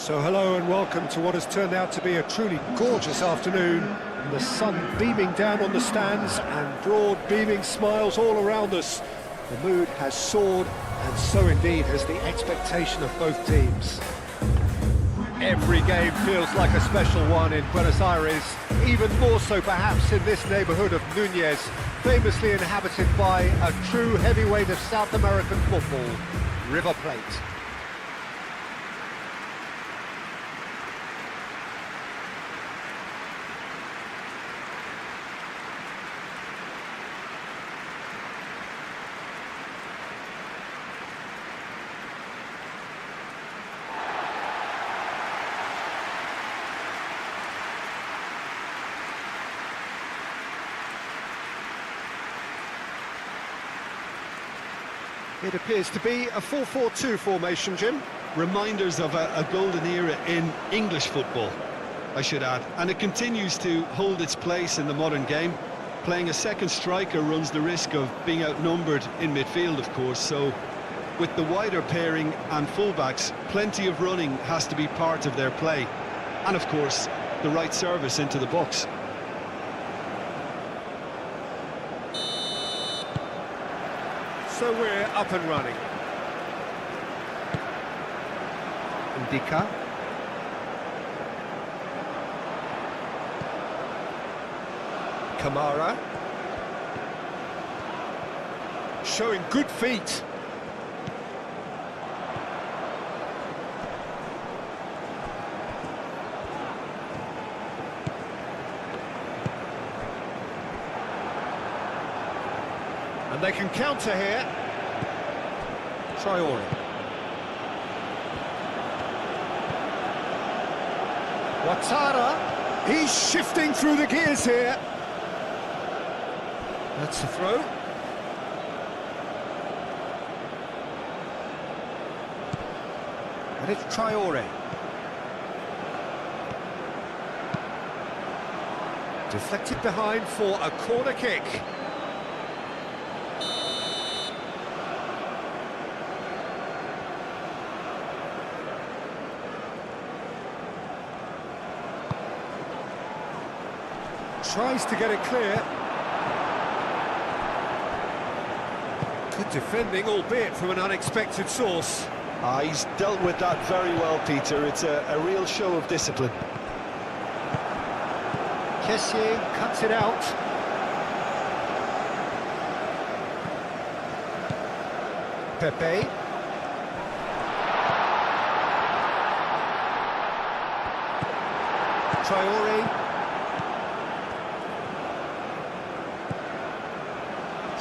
So hello and welcome to what has turned out to be a truly gorgeous afternoon. The sun beaming down on the stands and broad beaming smiles all around us. The mood has soared, and so indeed has the expectation of both teams. Every game feels like a special one in Buenos Aires, even more so perhaps in this neighbourhood of Núñez, famously inhabited by a true heavyweight of South American football, River Plate. It appears to be a 4-4-2 formation, Jim. Reminders of a golden era in English football, I should add. And it continues to hold its place in the modern game. Playing a second striker runs the risk of being outnumbered in midfield, of course. So with the wider pairing and fullbacks, plenty of running has to be part of their play. And of course, the right service into the box. So we're up and running. Indica. Kamara. Showing good feet. And they can counter here. Traore. Ouattara. He's shifting through the gears here. That's a throw. And it's Traore. Deflected behind for a corner kick. Tries to get it clear. Good defending, albeit from an unexpected source. He's dealt with that very well, Peter. It's a real show of discipline. Kessié cuts it out. Pepe. Traore.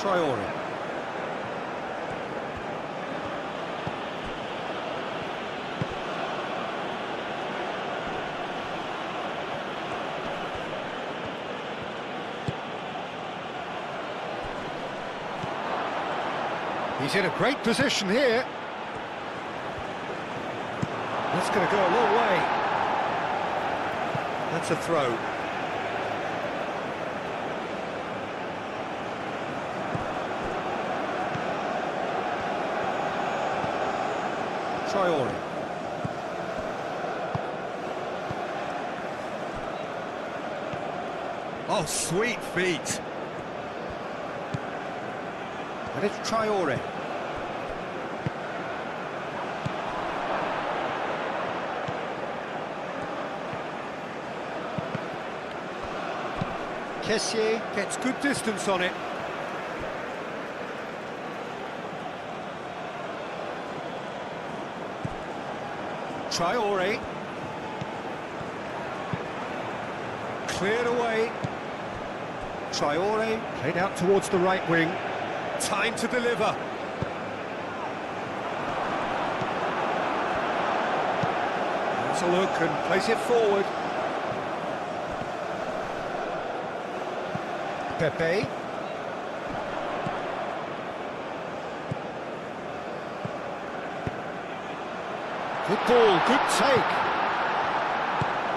Traore. He's in a great position here. That's going to go a long way. That's a throw. Traore. Oh, sweet feet. And it's Traore. Kessié gets good distance on it. Traore. Cleared away. Traore played out towards the right wing. Time to deliver. Let's a look and place it forward. Pepe. Good ball, good take.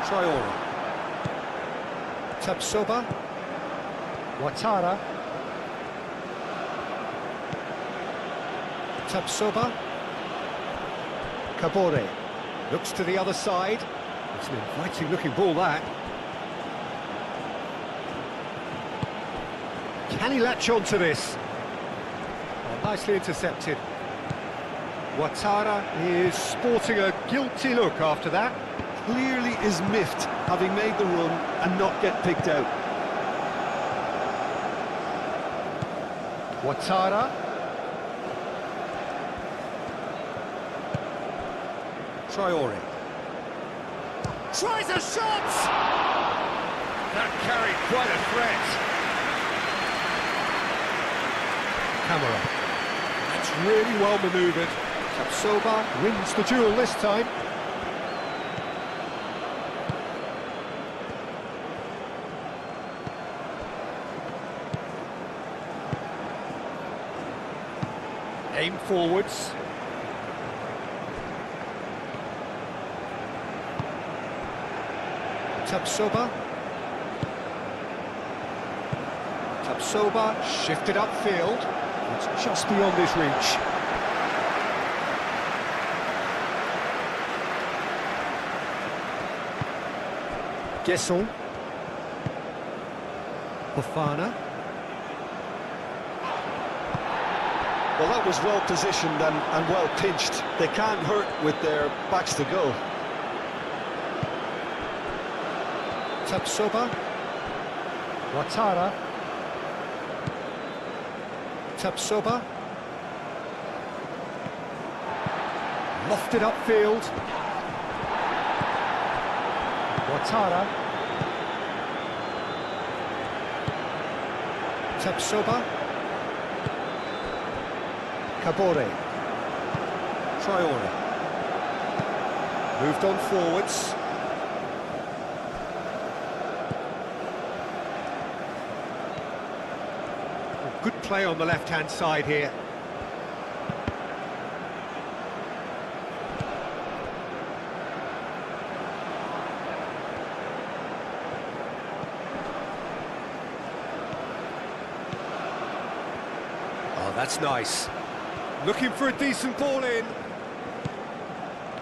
Traore. Tapsoba. Ouattara. Tapsoba. Kabore. Looks to the other side. It's an inviting looking ball, that. Can he latch on to this? Oh, nicely intercepted. Ouattara is sporting a guilty look after that. Clearly is miffed, having made the run and not get picked out. Ouattara. Traore. Tries a shot! That carried quite a threat. Camera. That's really well manoeuvred. Tapsoba wins the duel this time. Aim forwards. Tapsoba. Tapsoba shifted upfield. It's just beyond his reach. Guesson. Fofana. Well, that was well positioned and well pinched. They can't hurt with their backs to goal. Tapsoba. Ouattara. Tapsoba. Lofted upfield. Ouattara. Tapsoba. Kabore. Traore. Moved on forwards. Good play on the left-hand side here. Oh, that's nice. Looking for a decent ball in.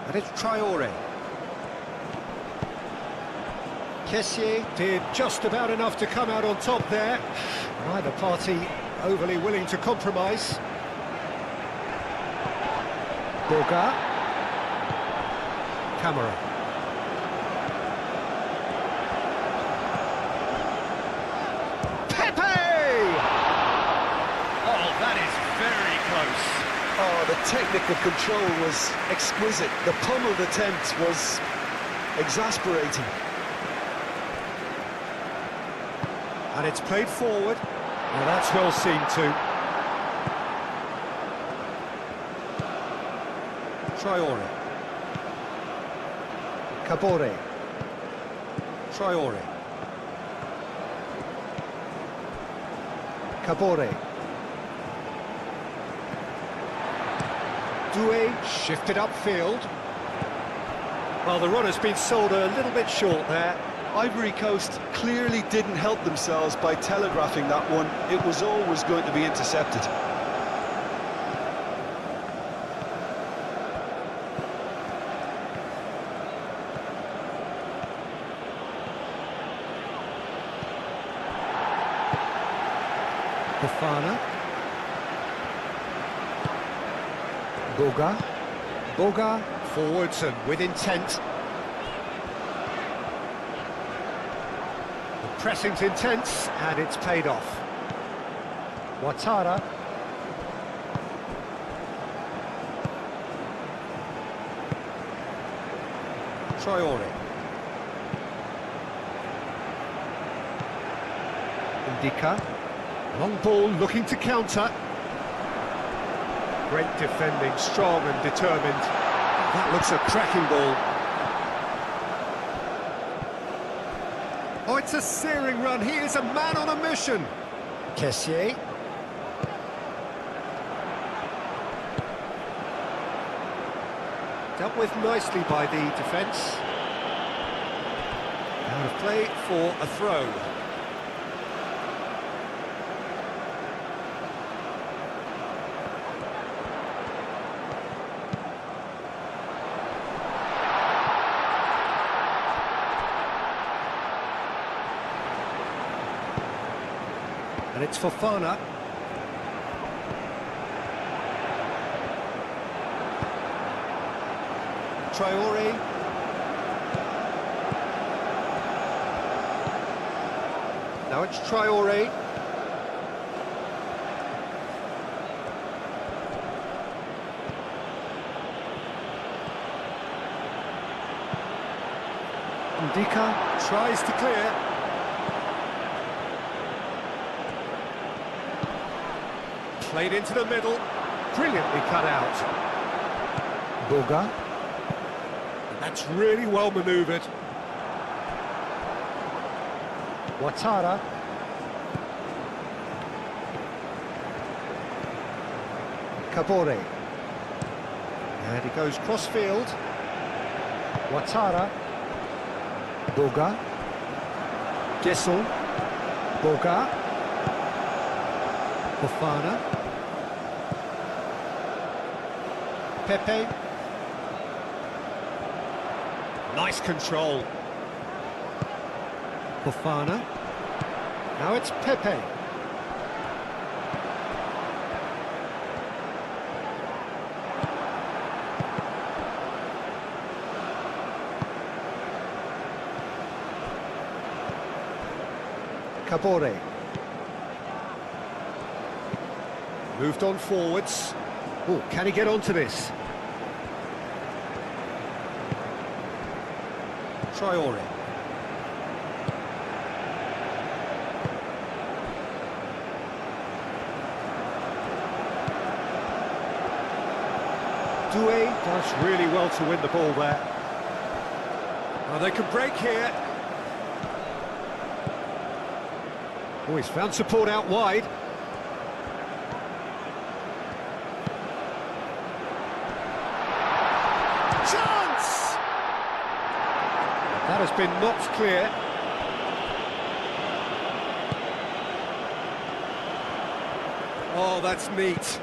And it's Traore. Kessié did just about enough to come out on top there. Neither party overly willing to compromise. Boga. Camera. Pepe! Oh, that is very close. Oh, the technical control was exquisite. The pummeled attempt was exasperating. And it's played forward. Well, that's well seen too. Traore. Kabore. Traore. Kabore. Doué shifted upfield. Well, the run has been sold a little bit short there. Ivory Coast clearly didn't help themselves by telegraphing that one. It was always going to be intercepted. Fofana. Boga. Boga forwards and with intent. Pressing's intense, and it's paid off. Ouattara. Traore. Indica. Long ball looking to counter. Great defending, strong and determined. That looks a cracking ball. Oh, it's a searing run. He is a man on a mission. Kessié. Dealt with nicely by the defence. Out of play for a throw. it's Fofana. Traore. Now it's Traore. Ndika tries to clear. Played into the middle. Brilliantly cut out. Boga. That's really well manoeuvred. Ouattara. Kabore. And he goes cross-field. Ouattara. Boga. Gessel. Boga. Fofana. Pepe. Nice control. Fofana. Now it's Pepe. Kabore. Moved on forwards. Oh, can he get onto this? Traore. Doué does really well to win the ball there. Well, they can break here. Oh, he's found support out wide. Chance! That has been knocked clear. Oh, that's neat.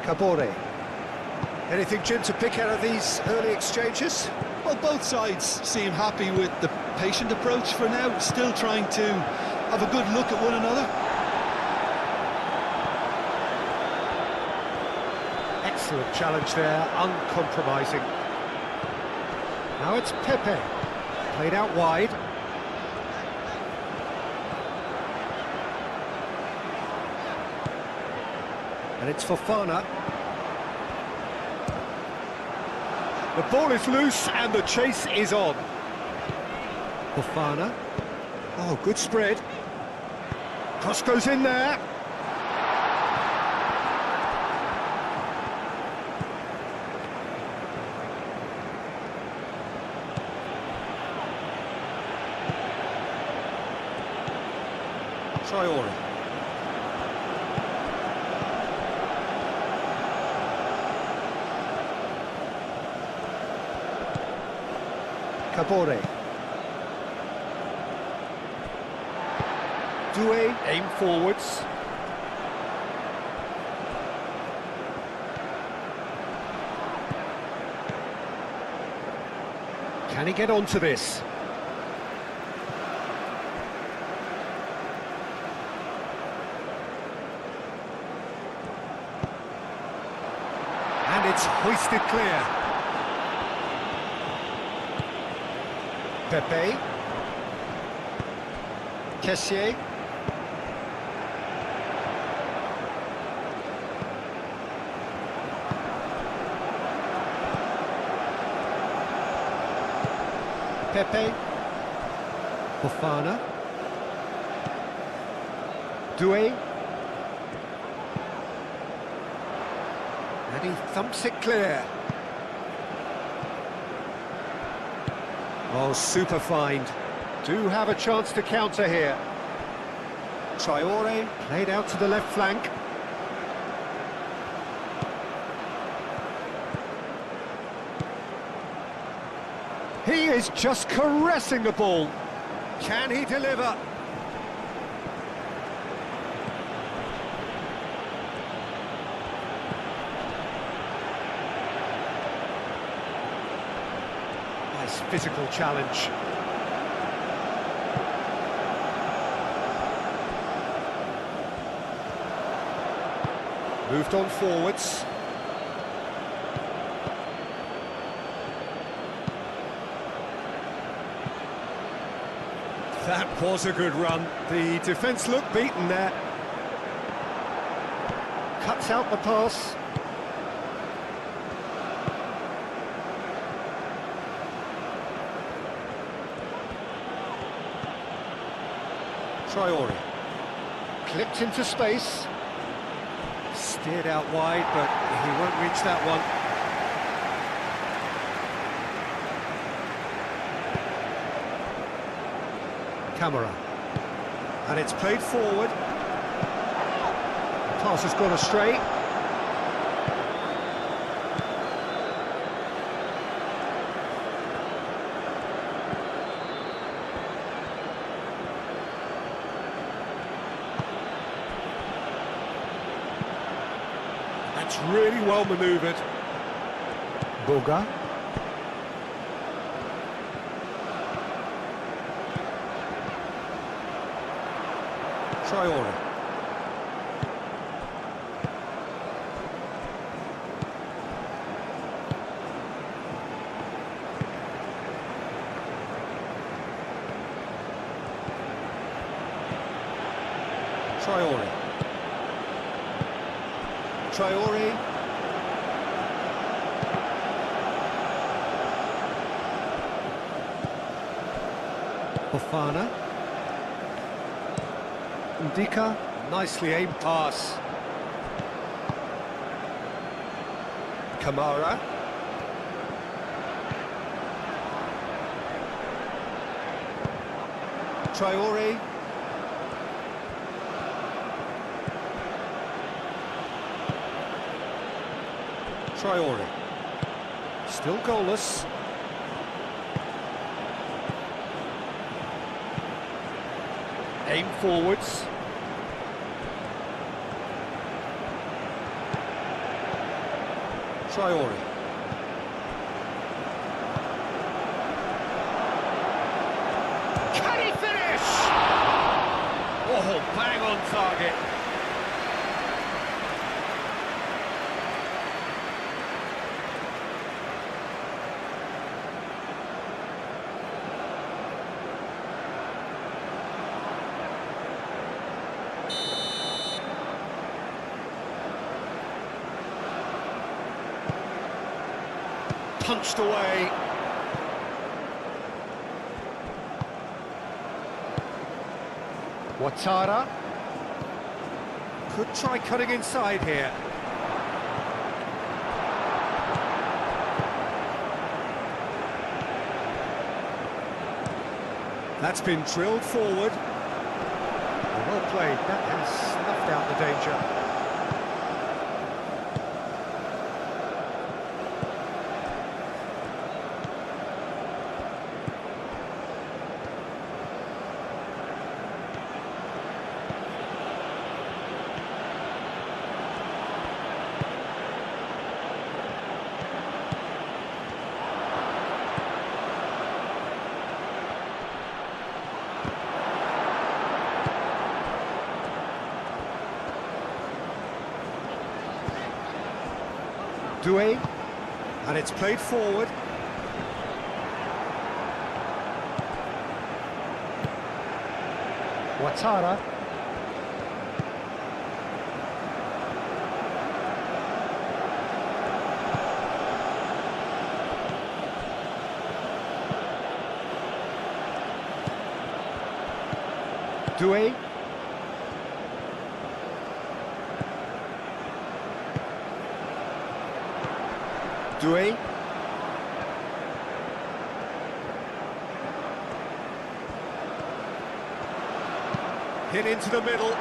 Kabore. Anything, Jim, to pick out of these early exchanges? Well, both sides seem happy with the patient approach for now, still trying to have a good look at one another. Excellent challenge there, uncompromising. Now it's Pepe, played out wide. And it's Fofana. The ball is loose and the chase is on. Fofana. Oh, good spread. Cross goes in there. Traore. Kabore. Doué, aim forwards. Can he get onto this? And it's hoisted clear. Pepe. Kessié. Pepe. Fofana. Doué. And he thumps it clear. Oh, super find. Do have a chance to counter here. Traore played out to the left flank. He is just caressing the ball. Can he deliver? Nice physical challenge. Moved on forwards. That was a good run. The defence looked beaten there. Cuts out the pass. Traore. Clipped into space. Steered out wide, but he won't reach that one. Camera. And it's played forward. Pass has gone astray. That's really well manoeuvred. Boga. Traore. Traore. Traore. Fofana. Ndika, nicely aimed pass. Kamara. Traore. Traore. Still goalless. Aim forwards. Traore. Can he finish? Oh, bang on target. Punched away. Ouattara. Could try cutting inside here. That's been drilled forward. Well played. That has snuffed out the danger. Doué, and it's played forward. Ouattara. Doué. Doué. Hit into the middle.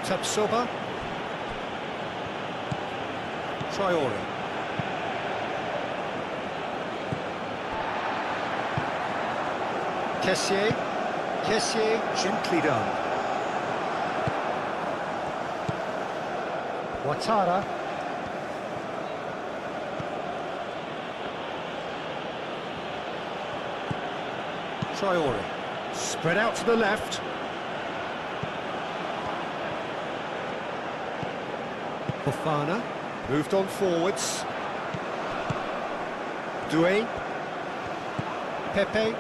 Tapsoba. Traore. Kessié. Kessié, gently done. Ouattara. Traoré. Spread out to the left. Fofana. Moved on forwards. Doué. Pepe.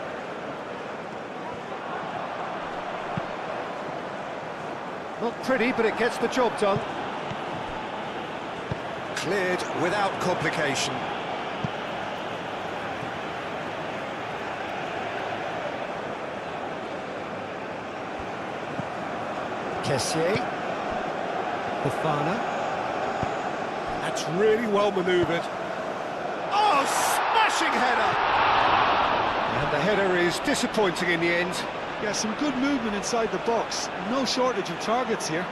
Not pretty, but it gets the job done. Cleared without complication. Kessié. Fofana. That's really well manoeuvred. Oh, smashing header! And the header is disappointing in the end. Yeah, some good movement inside the box. No shortage of targets here.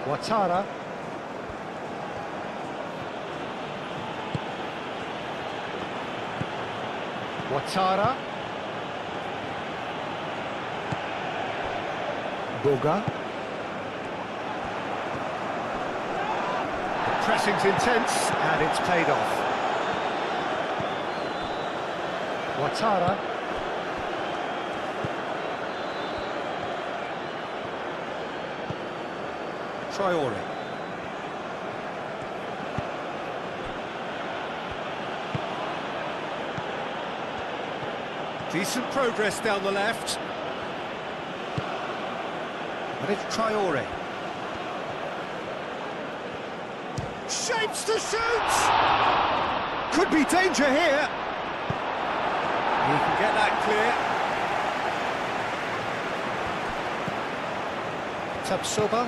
Ouattara. Ouattara. Boga. The pressing's intense and it's paid off. Ouattara. Traoré. Decent progress down the left. But it's Traoré. Shapes to shoot! Could be danger here. He can get that clear. Tapsoba.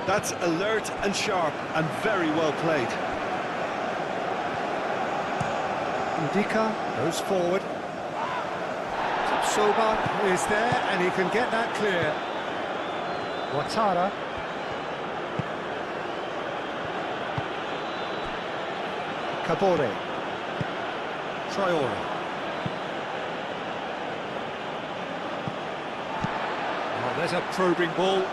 That's alert and sharp and very well played. Ndika goes forward. Tapsoba is there and he can get that clear. Ouattara. Kabore. Traoré. Oh, there's a probing ball.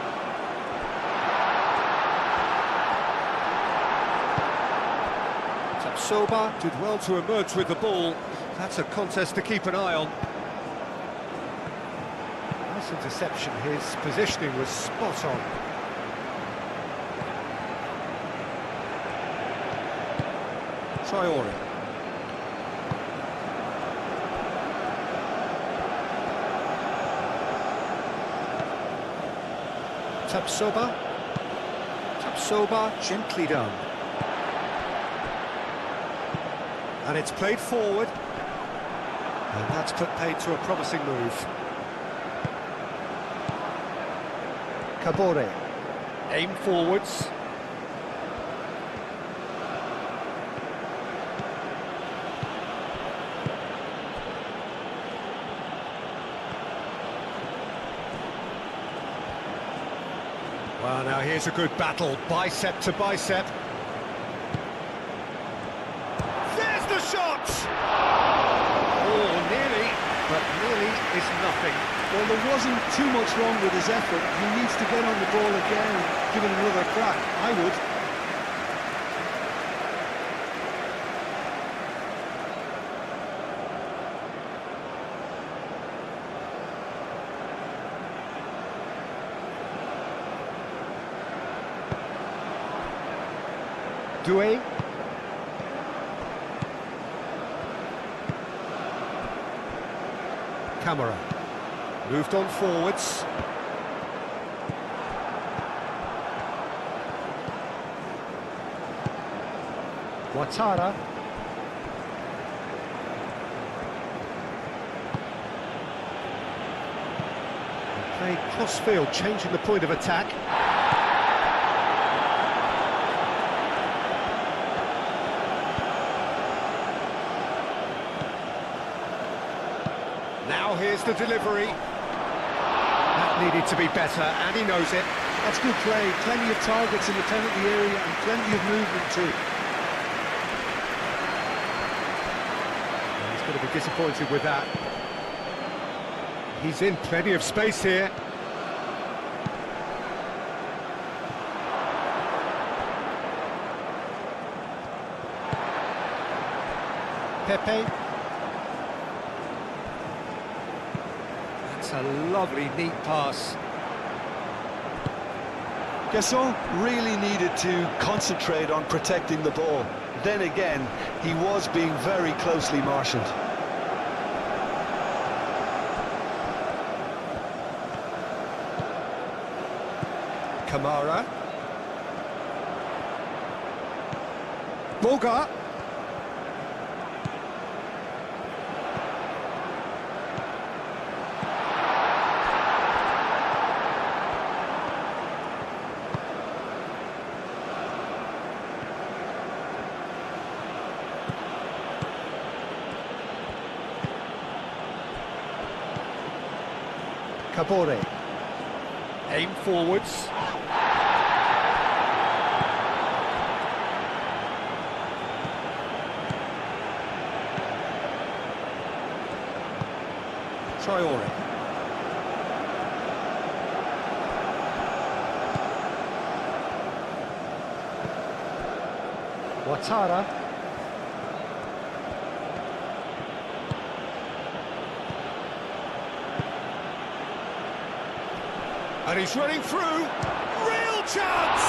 Tapsoba did well to emerge with the ball. That's a contest to keep an eye on. Nice interception. His positioning was spot on. Traoré. Tapsoba. Tapsoba, gently done. And it's played forward. And that's put paid to a promising move. Kabore. Aim forwards. Well, now here's a good battle, bicep to bicep. There's the shot! Oh, nearly, but nearly is nothing. Well, there wasn't too much wrong with his effort. He needs to get on the ball again and give it another crack. I would. Doué. Camera. Moved on forwards. Ouattara. Played cross-field, changing the point of attack. Now here's the delivery. That needed to be better, and he knows it. That's good play, plenty of targets in the penalty area and plenty of movement too. He's going to be disappointed with that. He's in plenty of space here. Pepe. That's a lovely, neat pass. Gasson really needed to concentrate on protecting the ball. Then again, he was being very closely marshalled. Kamara. Boga. Kabore. Aim forwards. Traore. Ouattara. And he's running through. Real chance!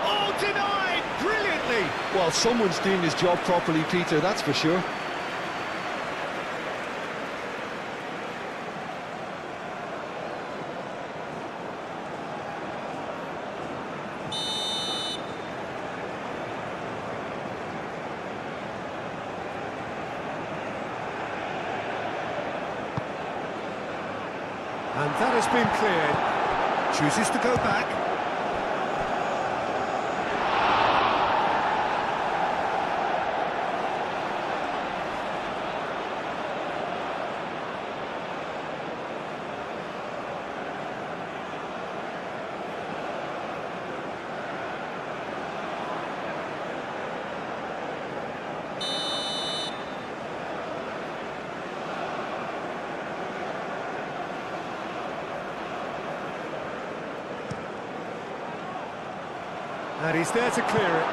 Oh, denied brilliantly. Well, someone's doing his job properly, Peter, that's for sure. And that has been cleared. Chooses to go back. And he's there to clear it.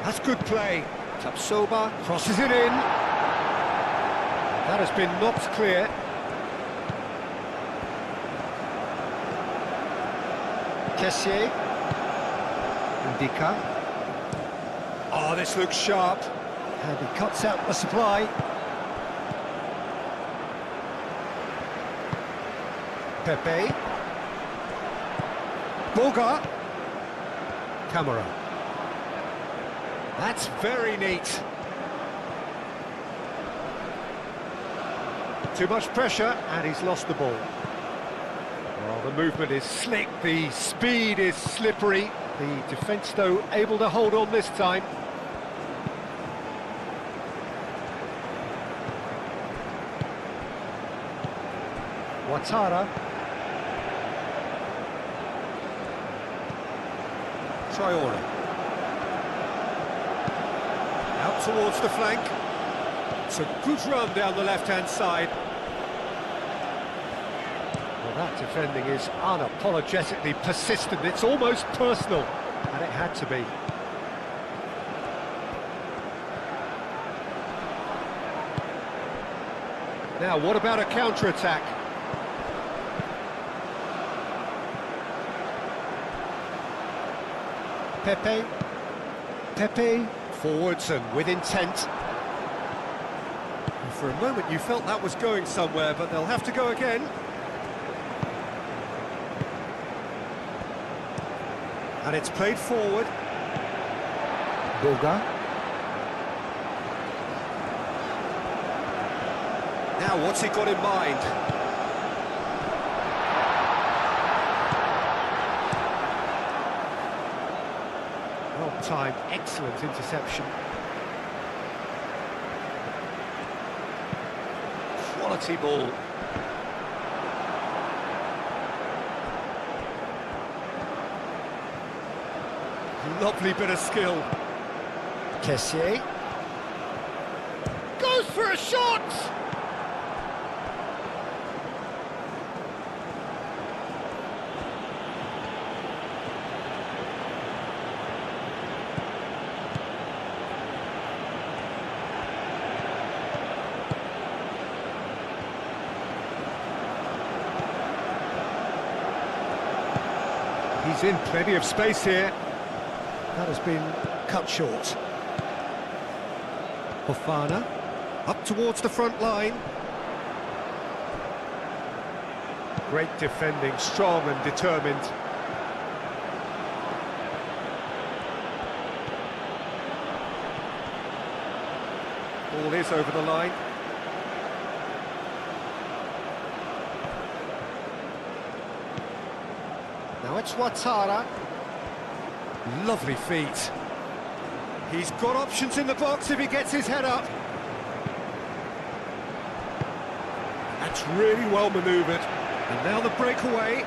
That's good play. Tapsoba crosses it in. That has been knocked clear. Kessié. Indica. Oh, this looks sharp. And he cuts out the supply. Pepe. Boga. Camera. That's very neat. Too much pressure, and he's lost the ball. Well, the movement is slick, the speed is slippery. The defence, though, able to hold on this time. Ouattara. Traore. Out towards the flank. It's a good run down the left-hand side. Well, that defending is unapologetically persistent. It's almost personal, and it had to be. Now, what about a counter-attack? Pepe. Pepe. Forwards and with intent. And for a moment you felt that was going somewhere, but they'll have to go again. And it's played forward. Boga. Now, what's he got in mind? time. Excellent interception. Quality ball. Lovely bit of skill. Kessié. Goes for a shot! He's in plenty of space here. That has been cut short. Fofana, up towards the front line. Great defending, strong and determined. Ball is over the line. Now it's Ouattara. Lovely feet. He's got options in the box if he gets his head up. That's really well manoeuvred. And now the breakaway.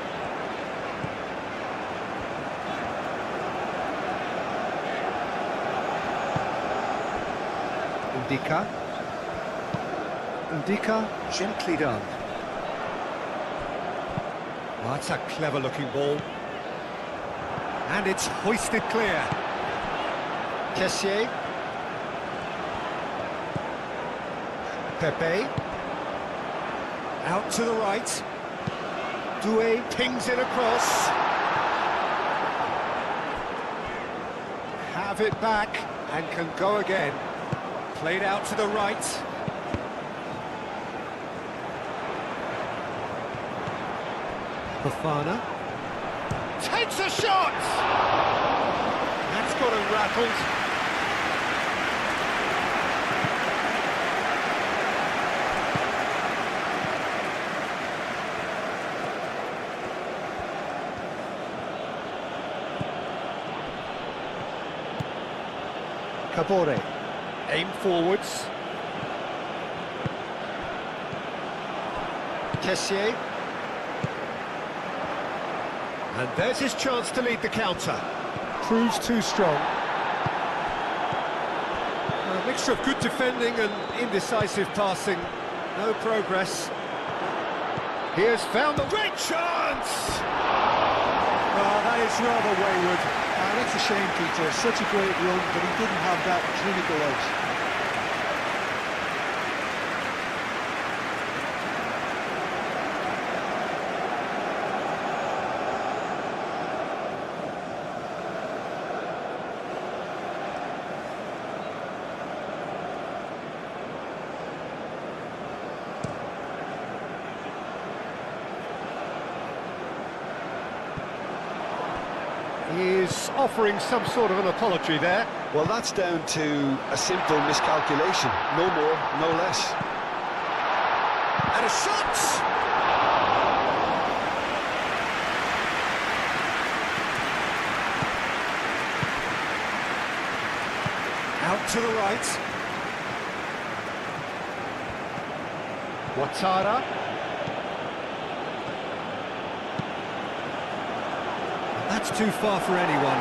Ndika, gently done. Oh, that's a clever-looking ball. And it's hoisted clear. Kessié. Pepe. Out to the right. Doué pings it across. Have it back and can go again. Played out to the right. Fofana. Takes a shot! That's got him rattled. Kabore. Aim forwards. Kessié. And there's his chance to lead the counter. Proves too strong. A mixture of good defending and indecisive passing. No progress. He has found the great chance! Oh, that is rather wayward. That's a shame, Peter. Such a great run, but he didn't have that clinical edge. He's offering some sort of an apology there. Well, that's down to a simple miscalculation. No more, no less. And a shot! Out to the right. Ouattara. That's too far for anyone.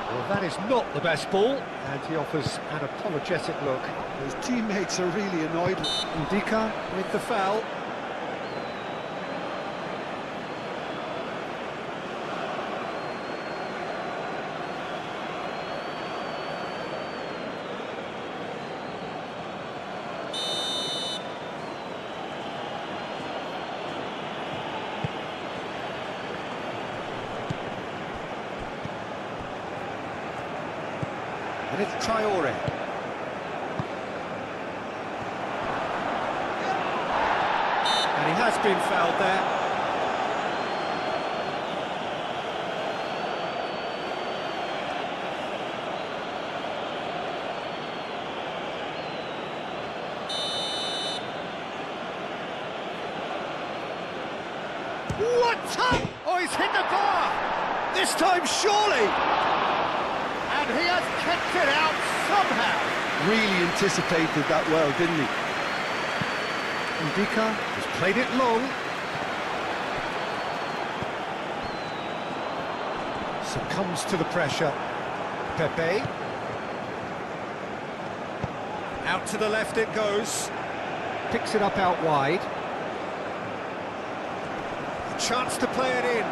Well, that is not the best ball, and he offers an apologetic look. His teammates are really annoyed. Ndika with the foul. And it's Traoré. And he has been fouled there. What time? Oh, he's hit the bar! This time, surely! And he has kept it out somehow. Really anticipated that well, didn't he? Ndika has played it long. Succumbs to the pressure. Pepe. Out to the left it goes. Picks it up out wide. A chance to play it in.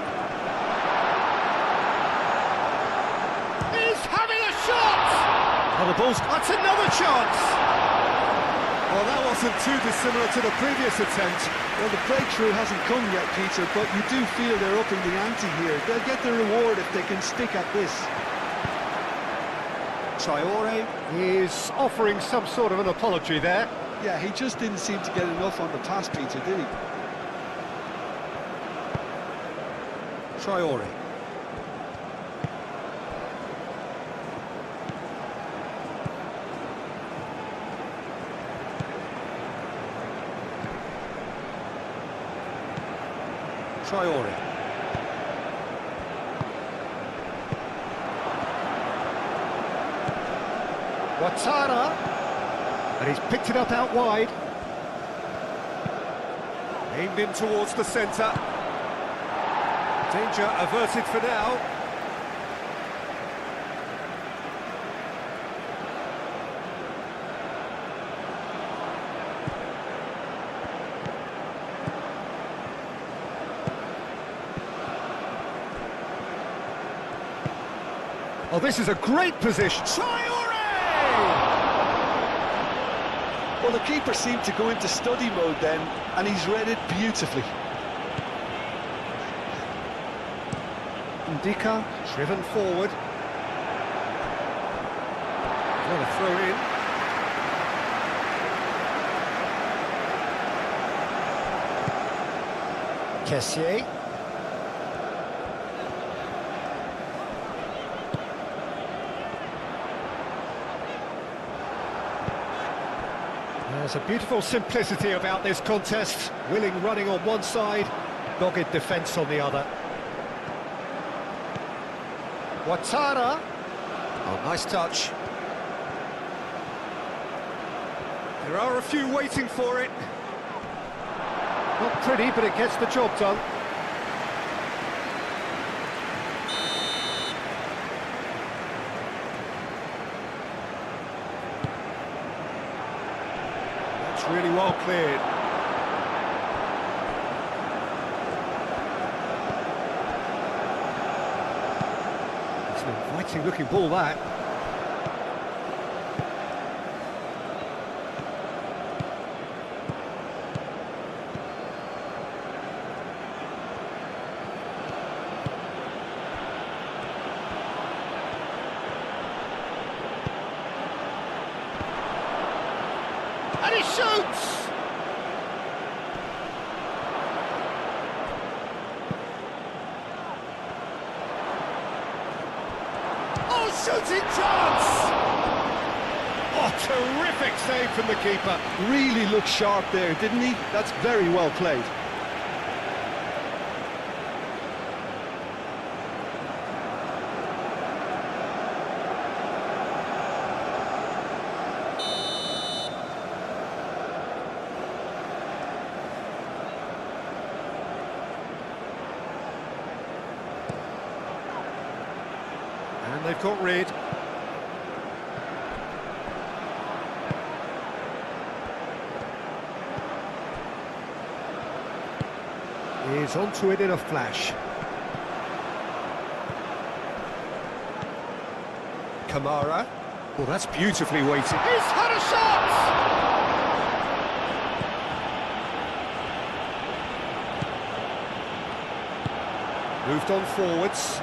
He's having a shot! Oh, the ball's... That's another chance! Well, that wasn't too dissimilar to the previous attempt. Well, the breakthrough hasn't come yet, Peter, but you do feel they're upping the ante here. They'll get the reward if they can stick at this. Traore is offering some sort of an apology there. Yeah, he just didn't seem to get enough on the pass, Peter, did he? Traore. Traore. Ouattara. And he's picked it up out wide. Aimed in towards the centre. Danger averted for now. Oh, this is a great position. Traore! Well, the keeper seemed to go into study mode then, and he's read it beautifully. Ndika, driven forward. What a throw in. Kessié. There's a beautiful simplicity about this contest. Willing running on one side, dogged defence on the other. Ouattara. Oh, nice touch. There are a few waiting for it. Not pretty, but it gets the job done. That's really well cleared. It's an inviting looking ball, that. And he shoots! Oh, shooting chance! Oh, terrific save from the keeper. Really looked sharp there, didn't he? That's very well played. And they've got rid. He's onto it in a flash. Kamara. Well, that's beautifully weighted. He's had a shot! Moved on forwards.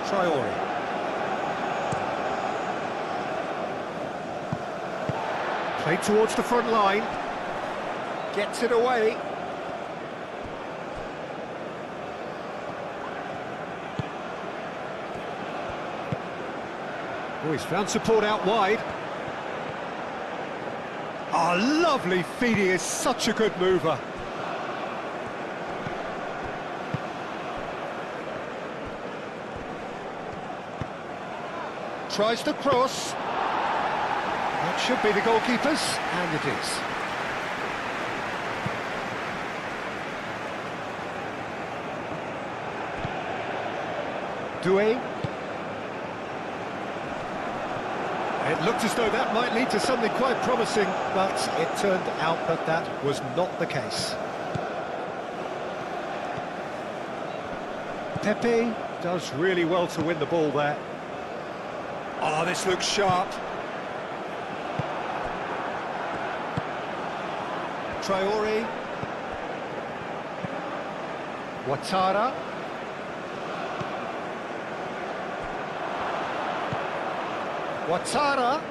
Traore. Played towards the front line. Gets it away. Oh, he's found support out wide. Oh, lovely feed. He is such a good mover. Tries to cross. That should be the goalkeeper's, and it is. Doué. It looked as though that might lead to something quite promising, but it turned out that that was not the case. Pepe does really well to win the ball there. Oh, this looks sharp. Traoré. Ouattara. Ouattara.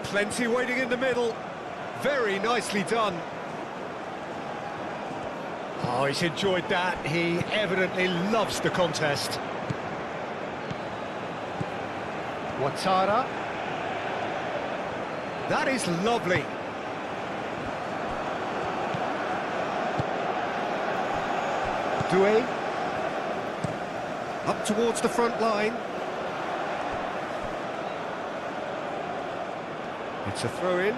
Plenty waiting in the middle. Very nicely done. Oh, he's enjoyed that. He evidently loves the contest. Ouattara. That is lovely. Doué. Up towards the front line. It's a throw-in.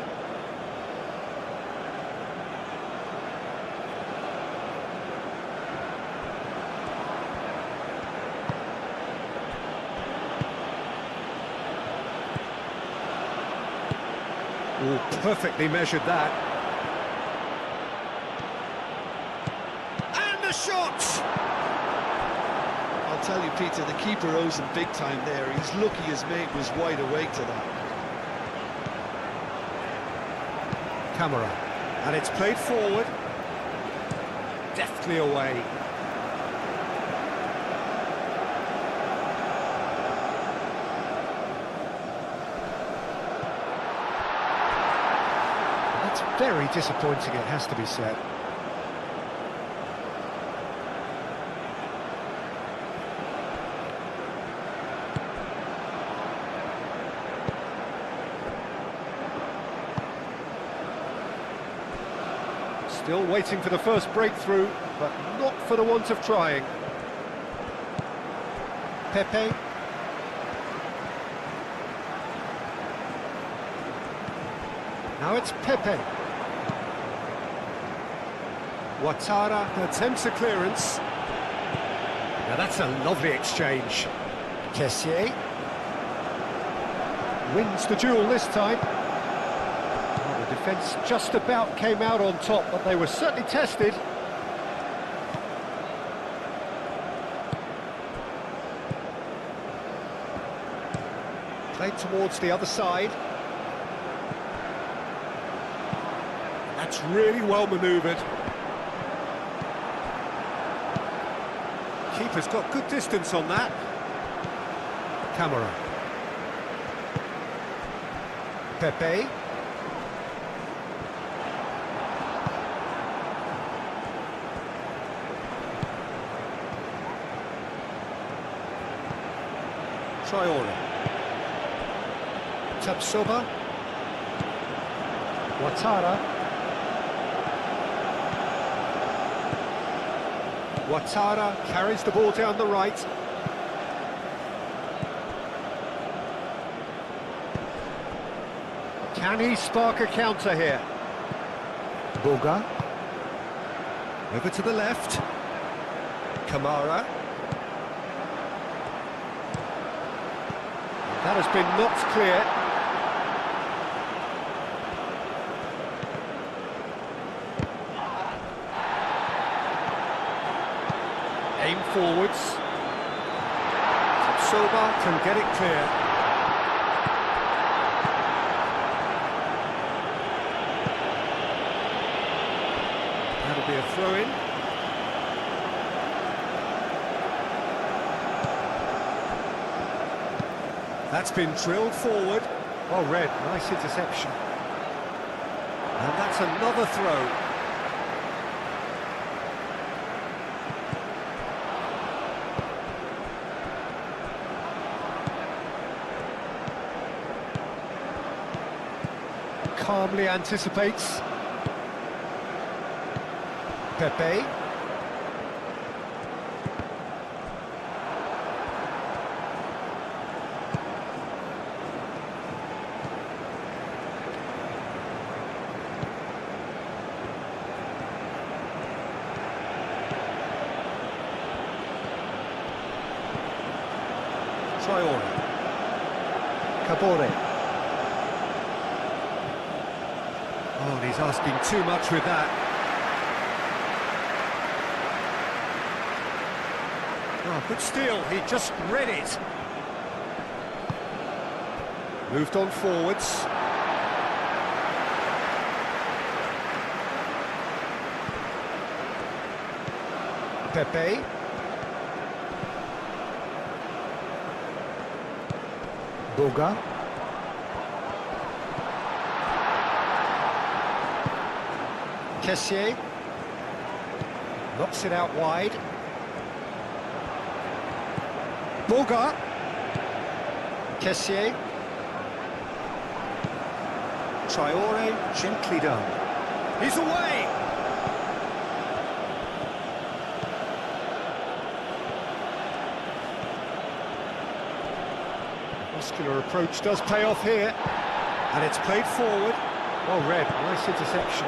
Oh, perfectly measured that. And the shot! I'll tell you, Peter, the keeper owes him big time there. He's lucky his mate was wide awake to that. Camera. And it's played forward. Deftly away. That's very disappointing, it has to be said. Still waiting for the first breakthrough, but not for the want of trying. Pepe. Now it's Pepe. Ouattara attempts a clearance. Now that's a lovely exchange. Kessié wins the duel this time. The defence just about came out on top, but they were certainly tested. Played towards the other side. That's really well manoeuvred. Keeper's got good distance on that. Camera. Pepe. Traoré. Tapsoba. Ouattara. Ouattara carries the ball down the right. Can he spark a counter here? Boga. Over to the left. Kamara. That has been knocked clear. Aim forwards. Tapsoba can get it clear. That'll be a throw-in. That's been drilled forward. Well read, nice interception. And that's another throw. calmly anticipates. Pepe. Traore. Kabore. Oh, and he's asking too much with that. Oh, but still, he just read it. Moved on forwards. Pepe. Boga. Kessié. Knocks it out wide. Boga. Kessié. Traore, gently done. He's away! Muscular approach does pay off here. And it's played forward. Well read, nice interception.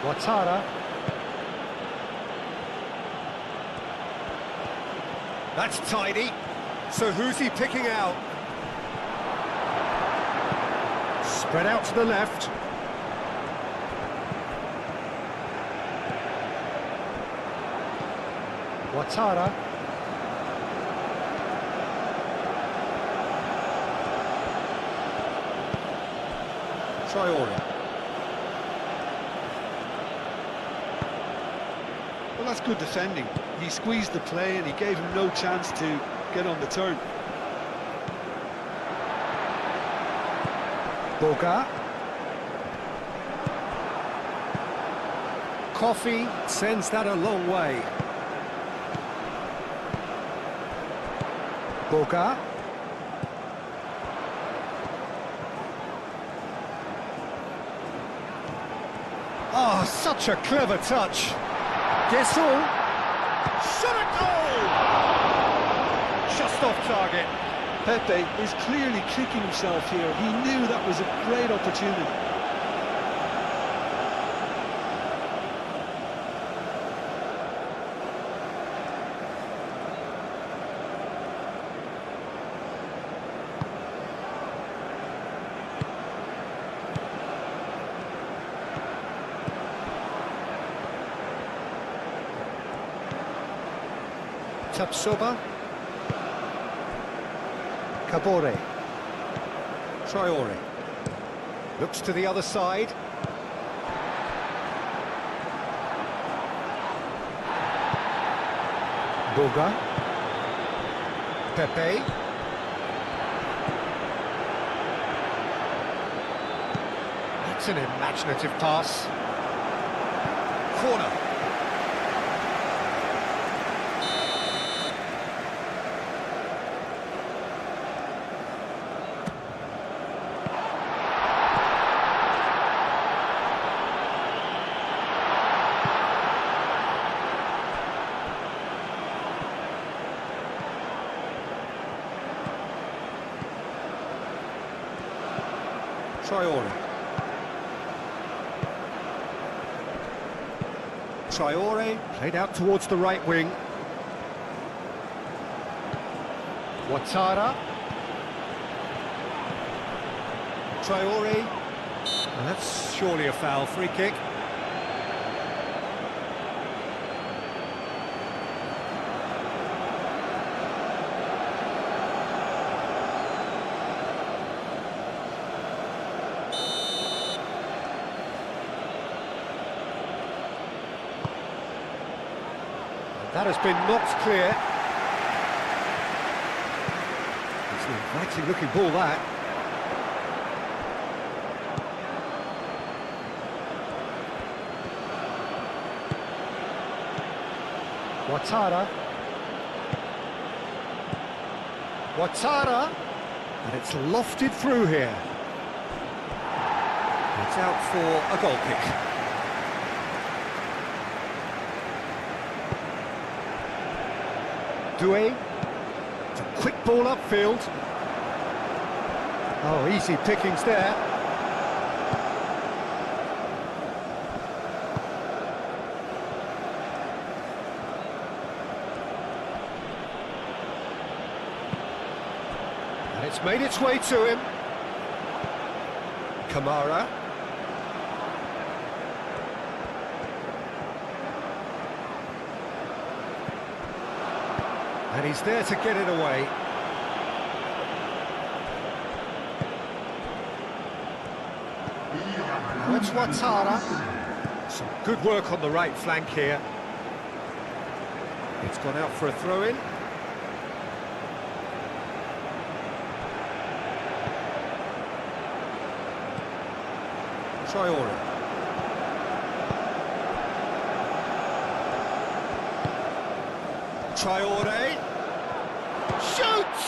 Ouattara. That's tidy. So who's he picking out? Spread out to the left. Ouattara. Traore. Well, that's good defending. He squeezed the play and he gave him no chance to get on the turn. Boga. Coffee sends that a long way. Boga. Oh, such a clever touch. Guessel. Shot a goal! Just off target. Pepe is clearly kicking himself here. He knew that was a great opportunity. Tapsoba. Kabore. Traore. Looks to the other side. Boga. Pepe. That's an imaginative pass. Corner. Traore. Traore played out towards the right wing. Ouattara. Traore. And that's surely a foul. Free kick. That has been knocked clear. It's an inviting looking ball, that. Ouattara. Ouattara. And it's lofted through here. It's out for a goal kick. Doué. It's a quick ball upfield. Oh, easy pickings there. And it's made its way to him. Kamara. And he's there to get it away. Now it's Ouattara. Some good work on the right flank here. It's gone out for a throw-in. Traore. Traore. Shoots!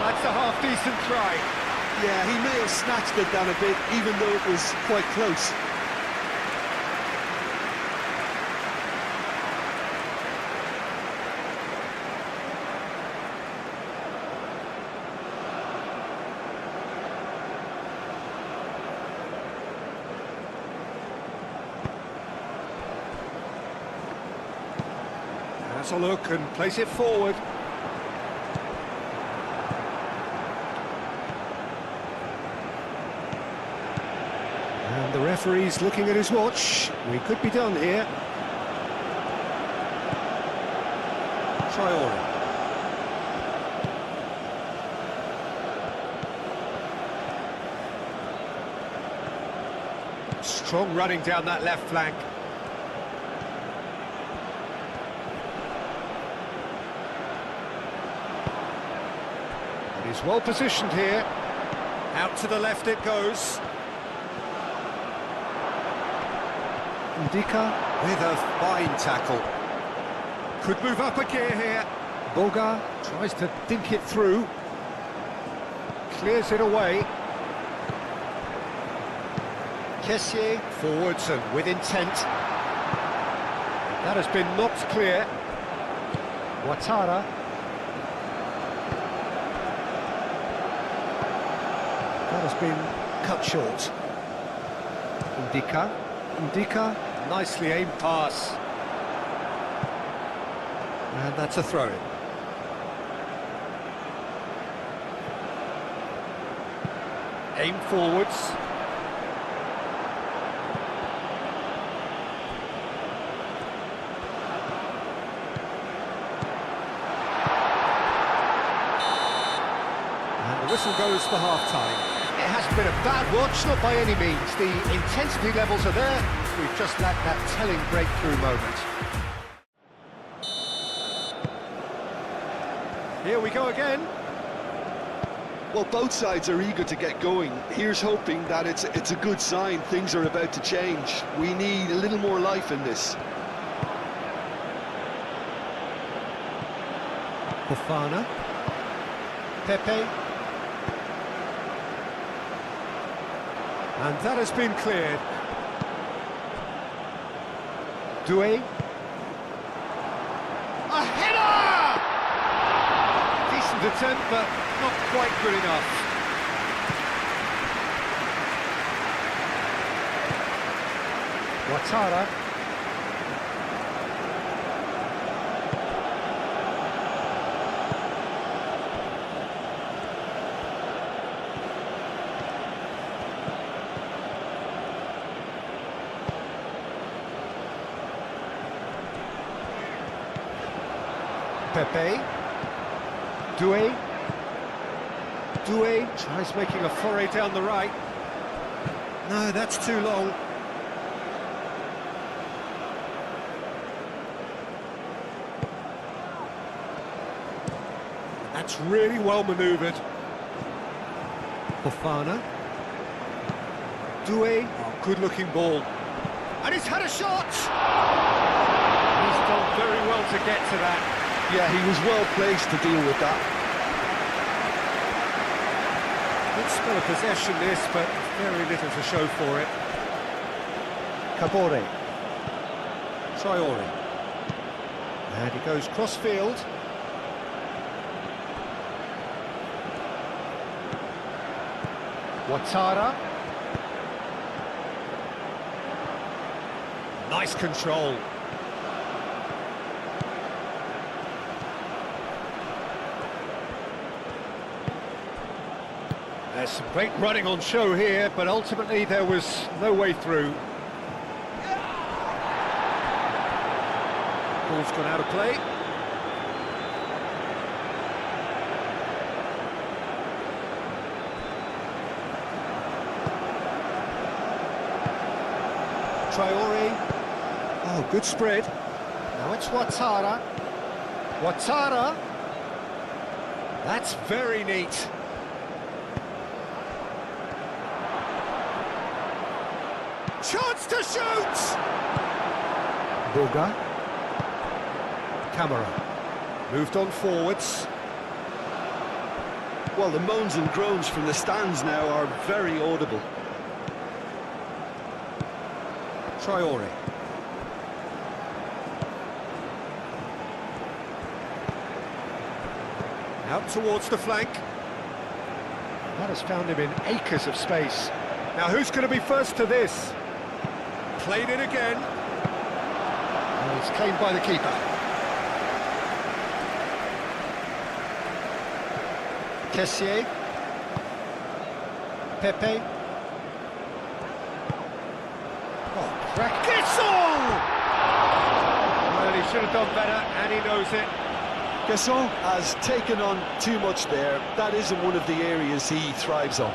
That's a half-decent try. Yeah, he may have snatched it down a bit, even though it was quite close. Has a look and place it forward. And the referee's looking at his watch. We could be done here. Traore. Strong running down that left flank. He's well positioned here. Out to the left it goes. Ndika with a fine tackle. Could move up a gear here. Boga tries to dink it through. Clears it away. Kessié forwards and with intent. That has been knocked clear. Ouattara. That has been cut short. Ndika, nicely aimed pass. And that's a throw-in. Aim forwards. And the whistle goes for half-time. It hasn't been a bad watch, not by any means. The intensity levels are there. We've just lacked that telling breakthrough moment. Here we go again. Well, both sides are eager to get going. Here's hoping that it's a good sign. Things are about to change. We need a little more life in this. Fofana. Pepe. And that has been cleared. Doué. A header! Decent attempt, but not quite good enough. Ouattara. Pepe. Doué. Doué tries making a foray down the right. No, that's too long. That's really well manoeuvred. Fofana. Doué. Oh, good-looking ball. And he's had a shot! He's done very well to get to that. Yeah, he was well placed to deal with that. Good spell of possession this, but very little to show for it. Kabore. Traore. And he goes cross-field. Ouattara. Nice control. There's some great running on show here, but ultimately there was no way through. Ball's gone out of play. Traore. Oh, good spread. Now it's Ouattara. Ouattara. That's very neat. Chance to shoot! Boga. Camera. Moved on forwards. Well, the moans and groans from the stands now are very audible. Traore. Out towards the flank. That has found him in acres of space. Now who's going to be first to this? Played it again. And it's claimed by the keeper. Kessié. Pepe. Oh, crack. Guesson! Well, he should have done better, and he knows it. Guesson has taken on too much there. That isn't one of the areas he thrives on.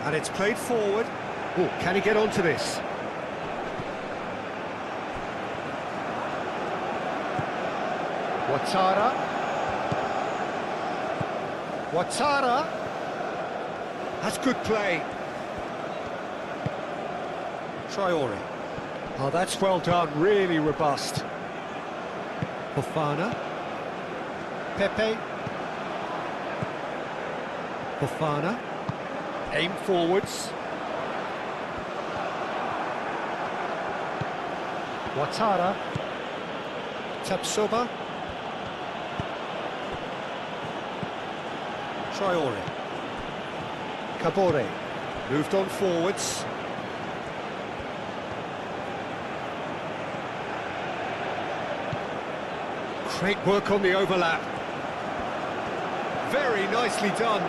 And it's played forward. Oh, can he get onto this? Ouattara. Ouattara. That's good play. Traore. Oh, that's well done, really robust. Fofana. Pepe. Fofana. Aim forwards. Ouattara. Tapsoba. Traore. Kabore. Moved on forwards. Great work on the overlap. Very nicely done.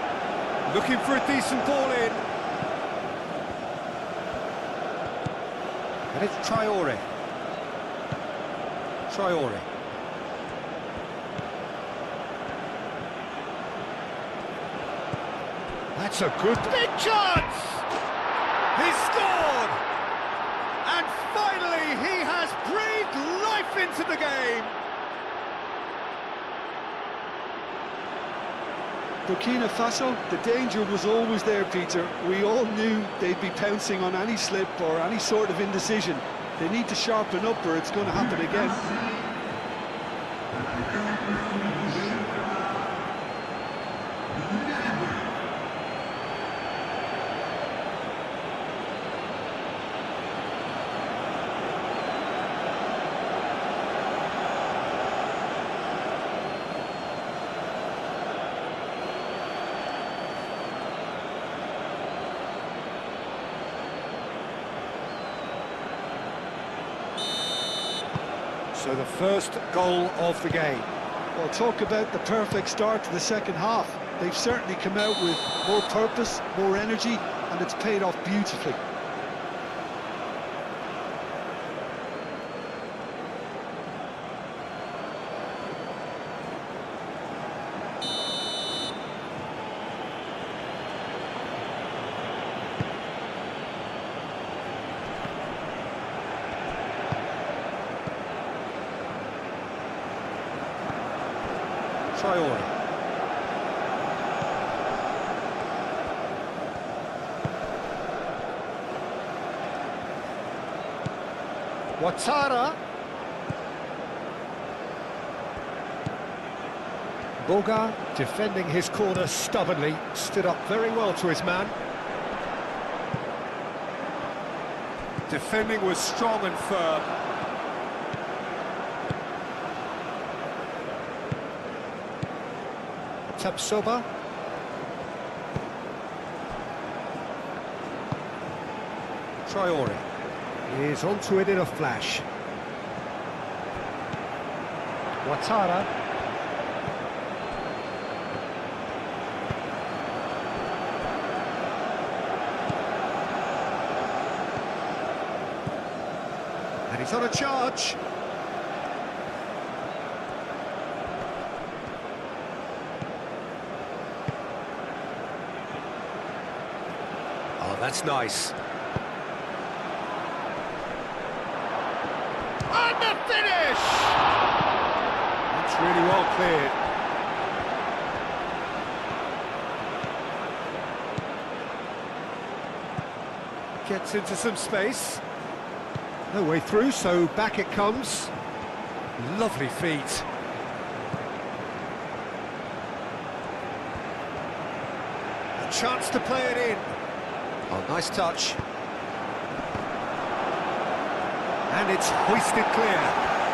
Looking for a decent ball in. And it's Traore. Traore. That's a good big chance! He scored! And finally he has breathed life into the game! Burkina Faso, the danger was always there, Peter. We all knew they'd be pouncing on any slip or any sort of indecision. They need to sharpen up or it's going to happen again. So the first goal of the game. Well, talk about the perfect start to the second half. They've certainly come out with more purpose, more energy, and it's paid off beautifully. Traore. Ouattara. Boga defending his corner stubbornly, stood up very well to his man. Defending was strong and firm. Tapsoba. Traore is onto it in a flash. Ouattara. And he's on a charge. Oh, that's nice. And the finish! That's really well cleared. Gets into some space. No way through, so back it comes. Lovely feet. A chance to play it in. Oh, nice touch. And it's hoisted clear.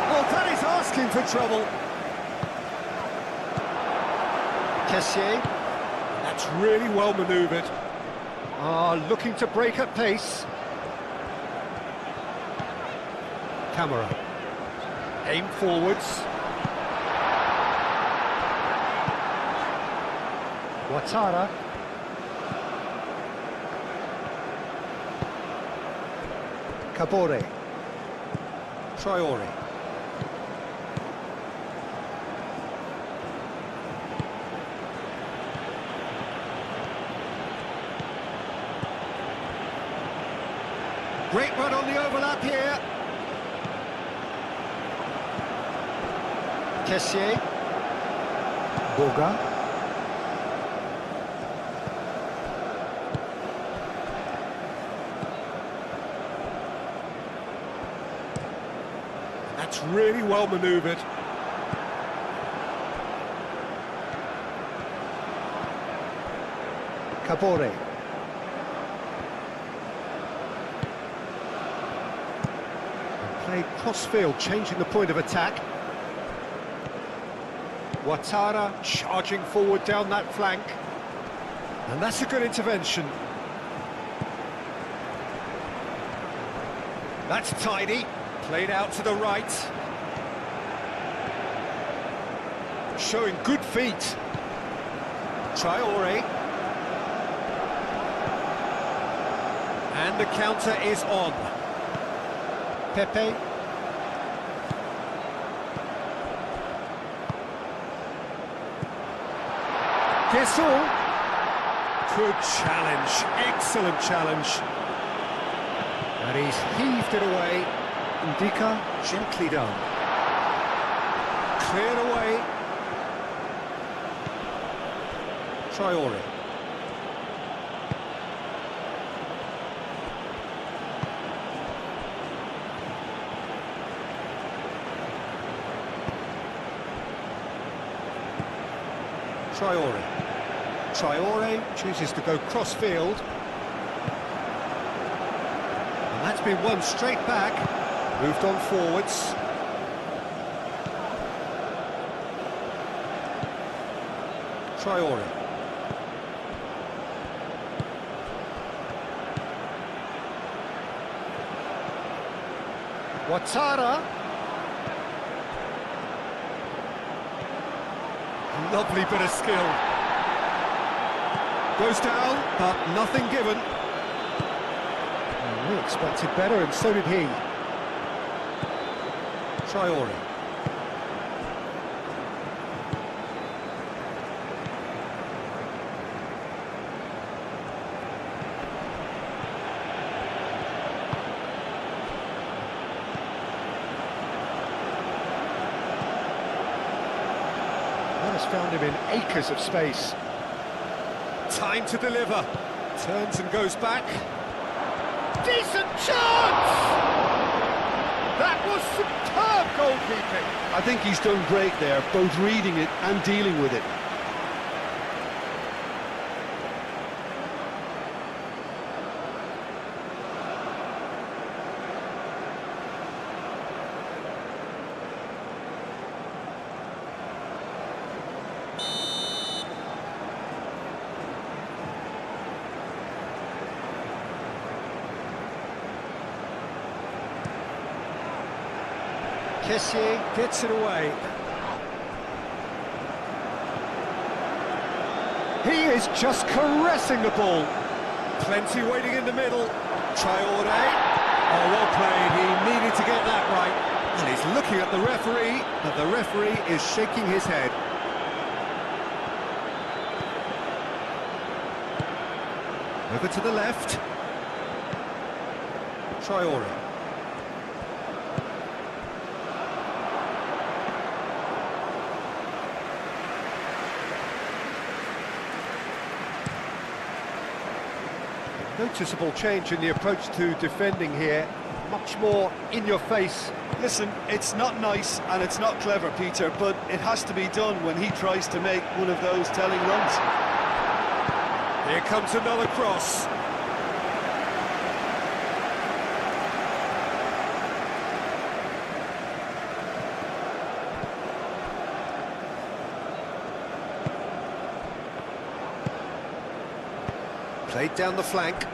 Well, that is asking for trouble. Kessié. That's really well manoeuvred. Looking to break at pace. Camera. Aim forwards. Ouattara. Kabore. Traore. Great run on the overlap here. Kessié. Boga. That's really well manoeuvred. Kabore. Played cross-field, changing the point of attack. Ouattara charging forward down that flank. And that's a good intervention. That's tidy. Played out to the right. Showing good feet. Traore. And the counter is on. Pepe. Guessel. Good challenge. Excellent challenge. And he's heaved it away. Ndika, gently done. Cleared away. Traore. Traore. Traore chooses to go cross-field. And that's been won straight back. Moved on forwards. Traore. Ouattara. Lovely bit of skill. Goes down, but nothing given. We expected better, and so did he. Traore. What a has found him in acres of space. Time to deliver. Turns and goes back. Decent chance! That was superb goalkeeping. I think he's done great there, both reading it and dealing with it. Kessié gets it away. He is just caressing the ball. Plenty waiting in the middle. Traoré. Oh, well played. He needed to get that right. And he's looking at the referee, but the referee is shaking his head. Over to the left. Traoré. Noticeable change in the approach to defending here. Much more in your face. Listen, it's not nice and it's not clever, Peter, but it has to be done when he tries to make one of those telling runs. Here comes another cross. Played down the flank.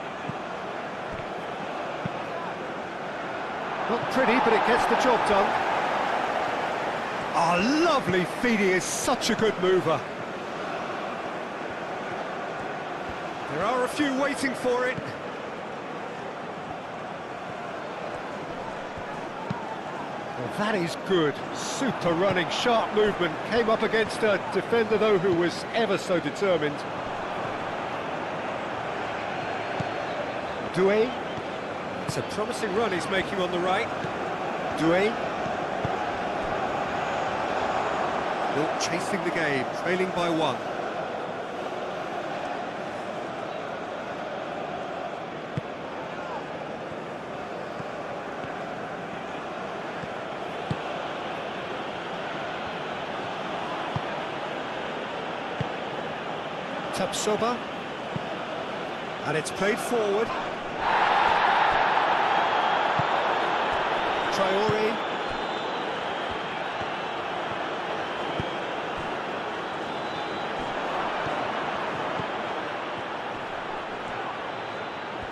Not pretty, but it gets the job done. Oh, lovely feed. He is such a good mover. There are a few waiting for it. Well, that is good. Super running, sharp movement. Came up against a defender, though, who was ever so determined. Doué. It's a promising run he's making on the right. Doué. Still chasing the game, trailing by one. Tapsoba. And it's played forward. Traoré.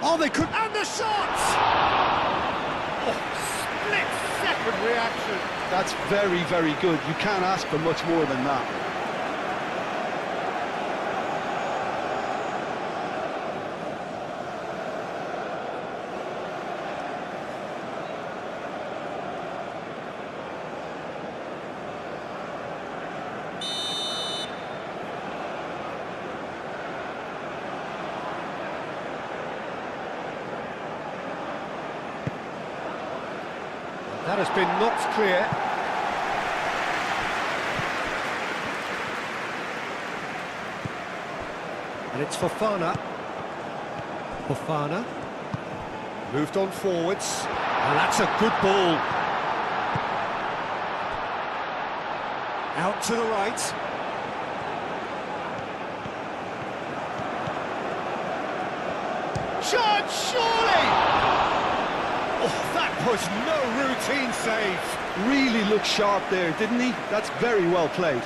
Oh, they could... And the shot! Oh, split-second reaction. That's very, very good. You can't ask for much more than that. That has been knocked clear. And it's Fofana. Fofana. Moved on forwards. And that's a good ball. Out to the right. Shot, surely! Oh, that was no routine save. Really looked sharp there, didn't he? That's very well played.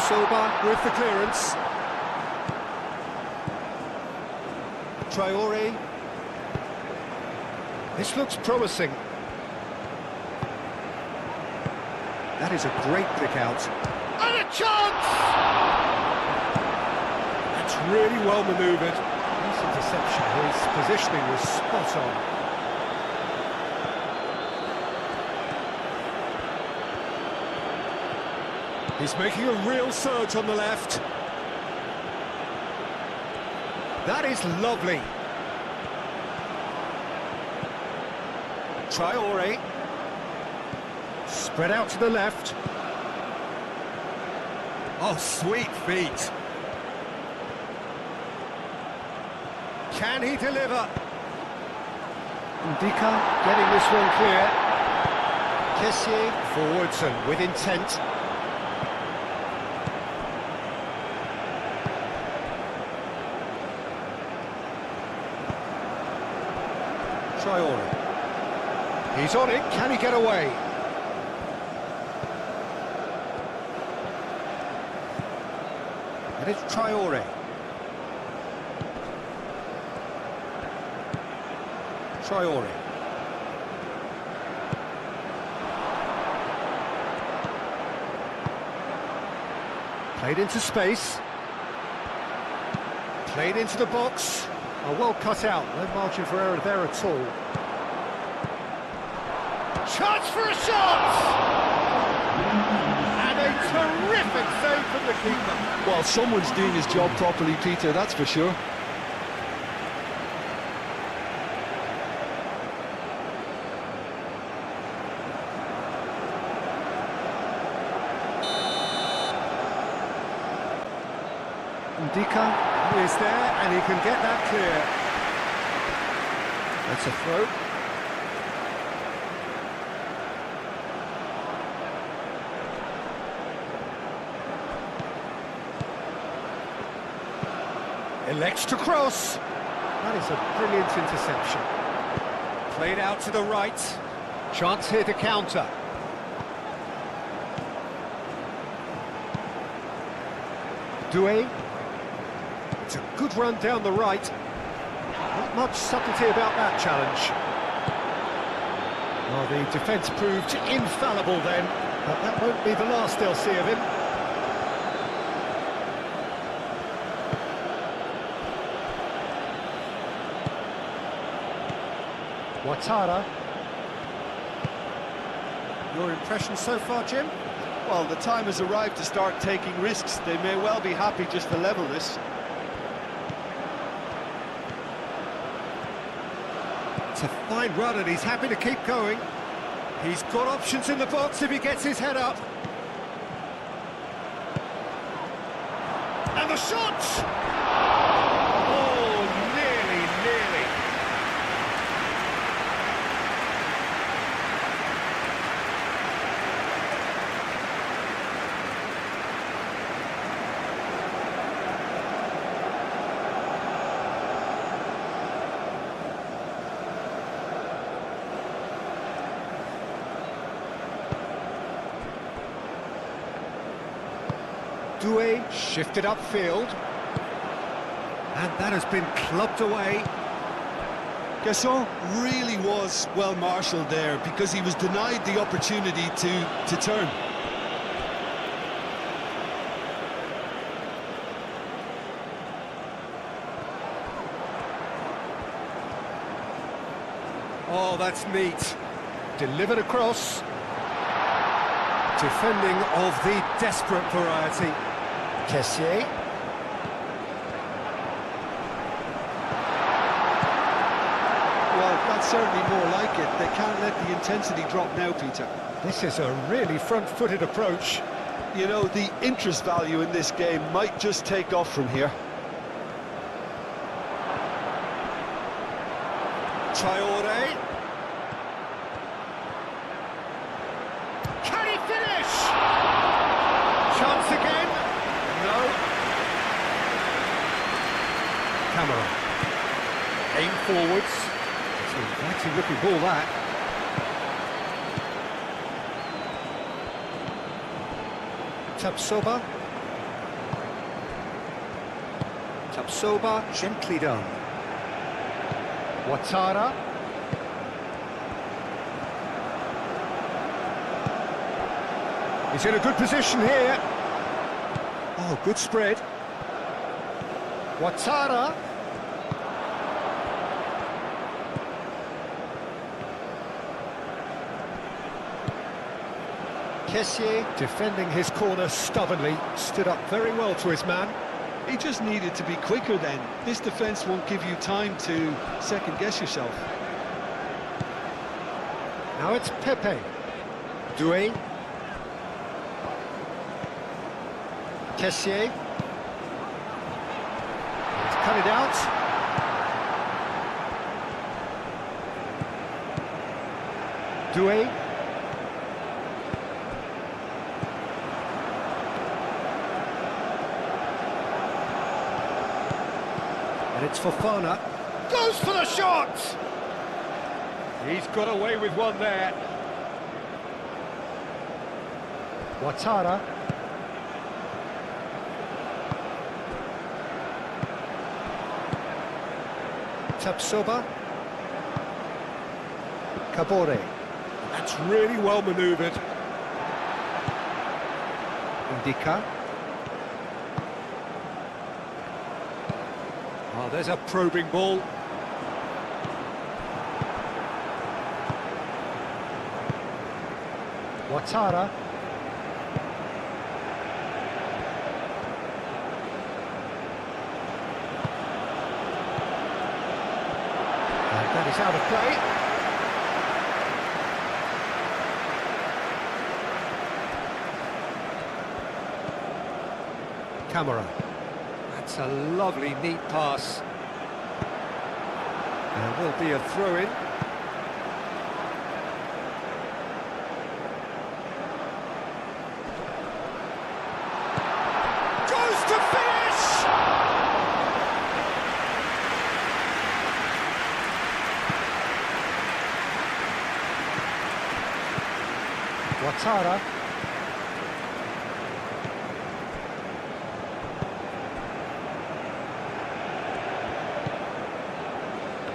Soba with the clearance. Traoré. This looks promising. That is a great pick out. And a chance! That's really well manoeuvred. Nice interception. His positioning was spot on. He's making a real surge on the left. That is lovely. Traore. Spread out to the left. Oh, sweet feet. Can he deliver? Ndika getting this one clear. Kessié forwards and with intent. Traore. He's on it, can he get away? And it's Traore. Traore. Played into space. Played into the box. Oh, well cut out, no margin for error there at all. Chance for a shot! And a terrific save from the keeper. Well, someone's doing his job properly, Peter, that's for sure. Ndika is there and he can get that clear. That's a throw. Elects to cross. That is a brilliant interception. Played out to the right. Chance here to counter. Doué. It's a good run down the right. Not much subtlety about that challenge. Well, the defence proved infallible then, but that won't be the last they'll see of him. Ouattara. Your impression so far, Jim? Well, the time has arrived to start taking risks. They may well be happy just to level this. It's a fine run and he's happy to keep going. He's got options in the box if he gets his head up. And the shot! Oh, nearly. Doué shifted upfield. And that has been clubbed away. Gasson really was well marshalled there because he was denied the opportunity to turn. Oh, that's neat. Delivered across. Defending of the desperate variety. Kessié. Well, that's certainly more like it. They can't let the intensity drop now, Peter. This is a really front-footed approach. You know, the interest value in this game might just take off from here. Traore. Can he finish? Chance again? No. Camera. Aim forwards. It's an inviting looking ball, that. Tapsoba. Tapsoba, gently done. Ouattara. He's in a good position here. Oh, good spread. Ouattara. Kessié, defending his corner stubbornly, stood up very well to his man. He just needed to be quicker then. This defence won't give you time to second-guess yourself. Now it's Pepe. Doué. Kessié. He's cut it out. Doué. And it's Fofana. Goes for the shot! He's got away with one there. Ouattara. Tapsoba. Kabore. That's really well manoeuvred. Indica. Oh, there's a probing ball. Ouattara. And that is out of play. Camera. That's a lovely, neat pass. And will be a throw-in. Goes to finish! Ouattara.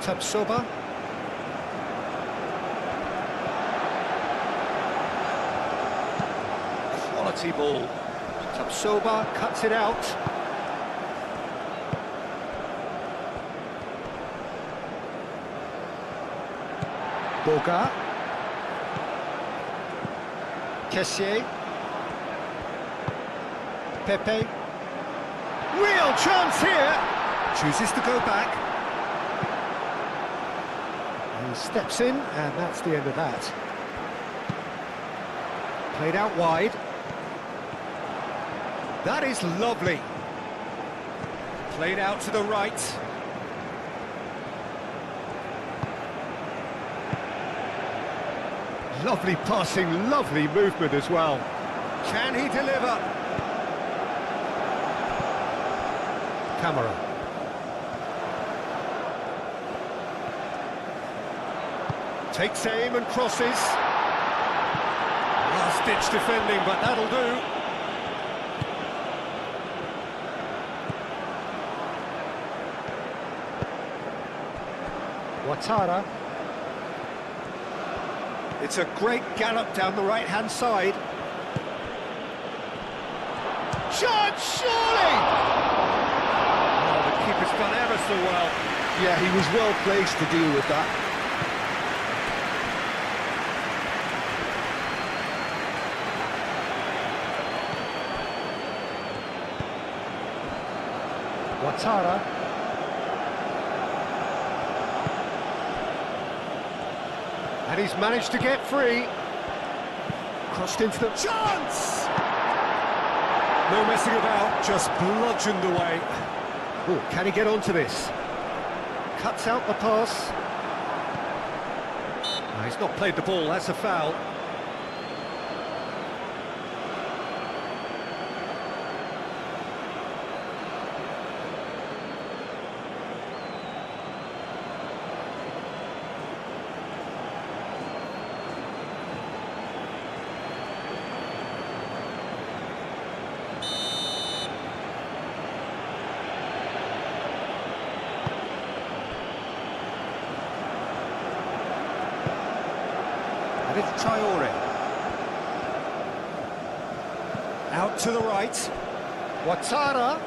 Tapsoba. Quality ball. Tapsoba cuts it out. Boga. Kessié. Pepe. Real chance here. Chooses to go back. He steps in, and that's the end of that. Played out wide. That is lovely. Played out to the right. Lovely passing, lovely movement as well. Can he deliver? Camera. Takes aim and crosses. Last-ditch defending, but that'll do. Ouattara. It's a great gallop down the right-hand side. Shot, surely! Oh, the keeper's done ever so well. Yeah, he was well placed to deal with that. Ouattara. And he's managed to get free. Crossed into the chance! No messing about, just bludgeoned away. Oh, can he get onto this? Cuts out the pass. No, he's not played the ball, that's a foul. And it's Traoré. Out to the right. Ouattara.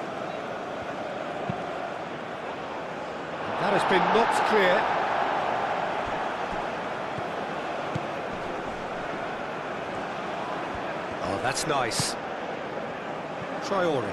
That has been knocked clear. That's nice. Traore.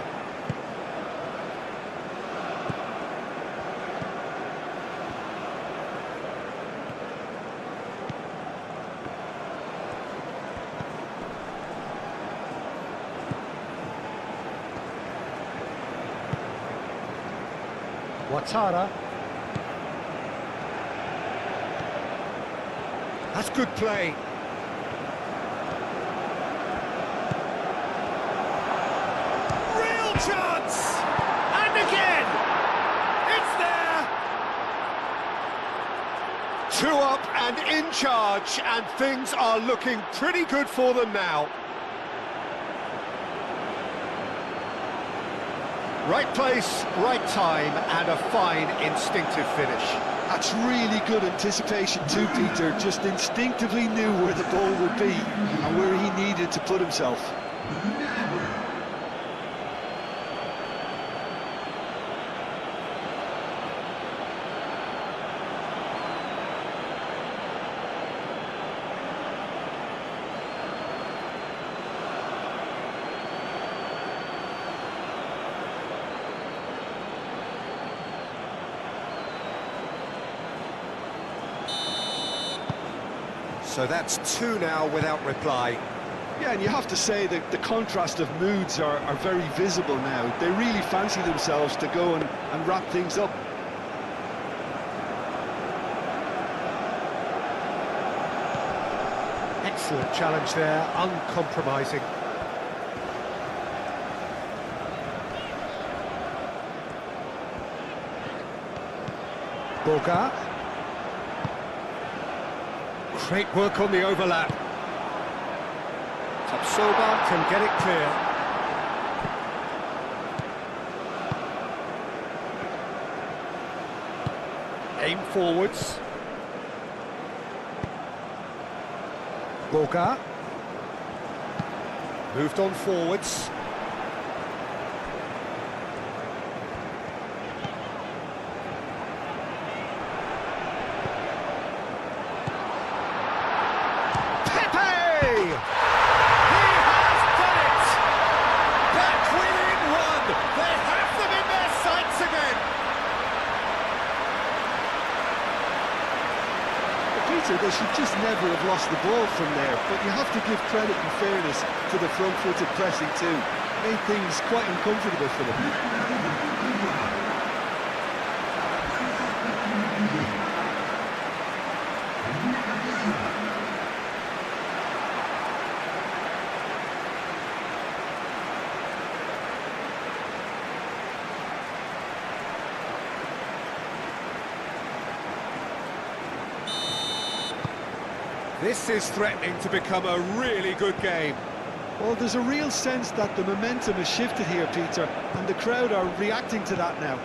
Ouattara. That's good play. Real chance! And again! It's there! 2 up and in charge, and things are looking pretty good for them now. Right place, right time, and a fine instinctive finish. That's really good anticipation too, Peter. Just instinctively knew where the ball would be and where he needed to put himself. So that's 2 now without reply. Yeah, and you have to say that the contrast of moods are very visible now. They really fancy themselves to go and wrap things up. Excellent challenge there, uncompromising. Boga. Great work on the overlap. Tapsoba can get it clear. Aim forwards. Boga. Moved on forwards. They should just never have lost the ball from there, but you have to give credit and fairness to the front-footed pressing too. Made things quite uncomfortable for them. This is threatening to become a really good game. Well, there's a real sense that the momentum has shifted here, Peter, and the crowd are reacting to that now.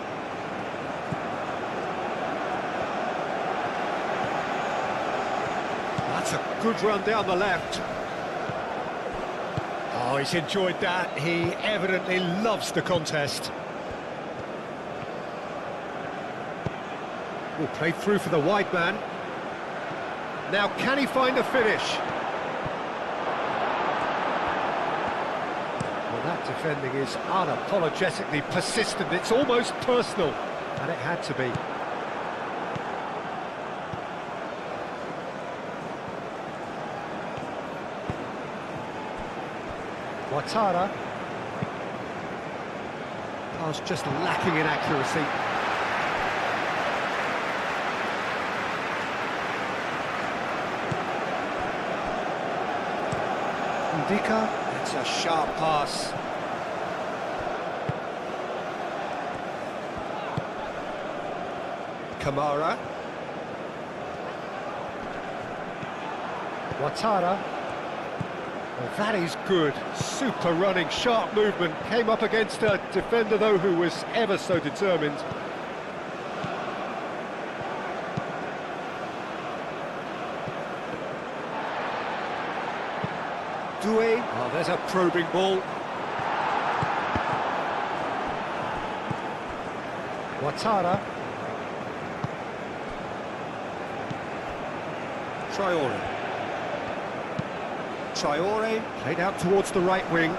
That's a good run down the left. Oh, he's enjoyed that. He evidently loves the contest. Will play through for the wide man. Now, can he find a finish? Well, that defending is unapologetically persistent. It's almost personal, and it had to be. Ouattara. Pass just lacking in accuracy. Dika, it's a sharp pass. Kamara. Ouattara. Well, that is good. Super running, sharp movement. Came up against a defender, though, who was ever so determined. Oh, there's a probing ball. Ouattara. Traore. Traore, played out towards the right wing.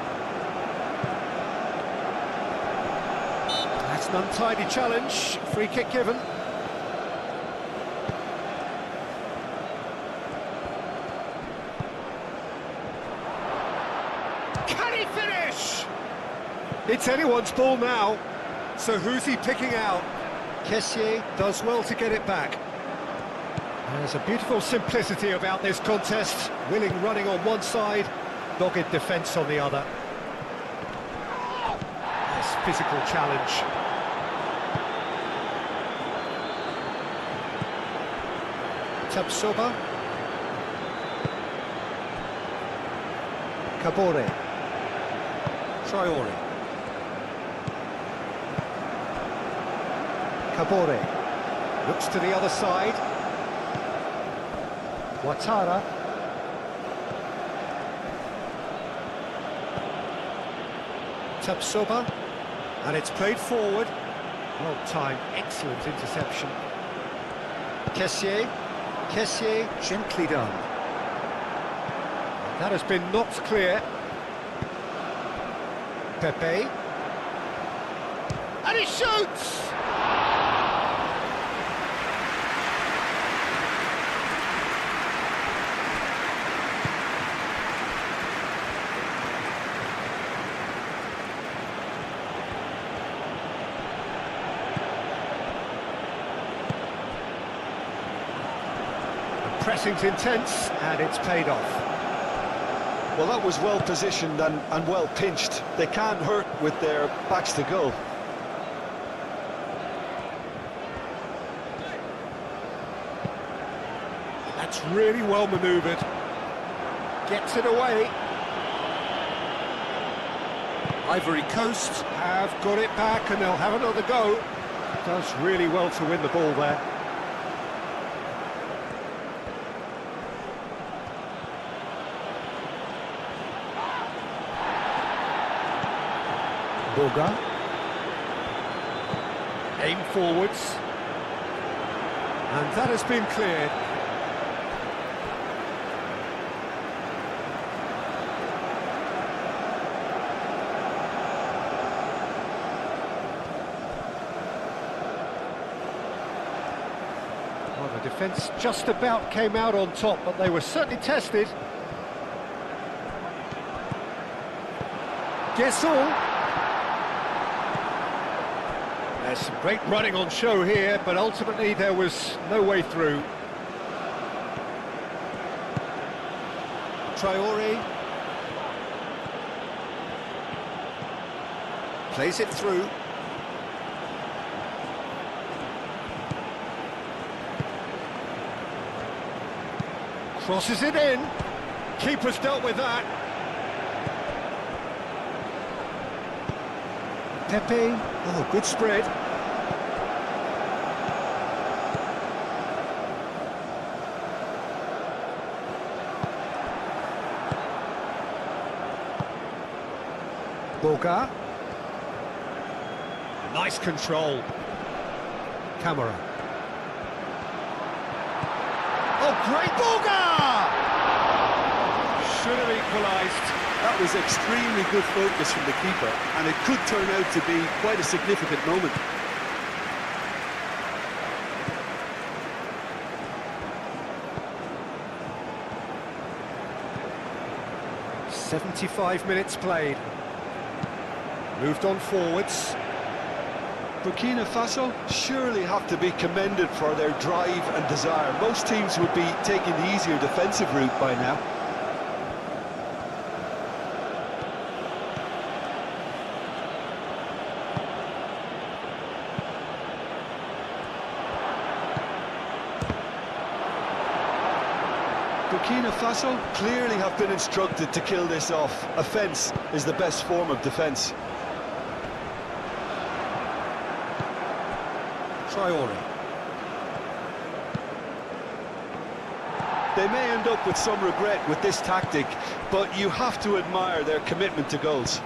That's an untidy challenge, free kick given. Can he finish? It's anyone's ball now, so who's he picking out? Kessié does well to get it back. There's a beautiful simplicity about this contest. Willing running on one side, dogged defence on the other. Nice physical challenge. Tapsoba. Kabore. Traore. Kabore. Looks to the other side. Ouattara. Tapsoba. And it's played forward. Well timed, excellent interception. Kessié. Kessié, gently done. That has been knocked clear. Pepe. And he shoots! Pressing's intense, and it's paid off. Well, that was well positioned and well pinched. They can't hurt with their backs to goal. That's really well manoeuvred. Gets it away. Ivory Coast have got it back, and they'll have another go. Does really well to win the ball there. Boga. Aim forwards. And that has been cleared. Well, the defence just about came out on top, but they were certainly tested. Guessel. There's some great running on show here, but ultimately there was no way through. Traore. Plays it through. Crosses it in. Keeper's dealt with that. Pepe, oh, good spread. Boga. Nice control. Camera. Oh, great Boga! Should have equalised. That was extremely good focus from the keeper, and it could turn out to be quite a significant moment. "75 minutes played. Moved on forwards. Burkina Faso surely have to be commended for their drive and desire. Most teams would be taking the easier defensive route by now. Burkina Faso clearly have been instructed to kill this off. Offence is the best form of defence. Traore. They may end up with some regret with this tactic, but you have to admire their commitment to goals.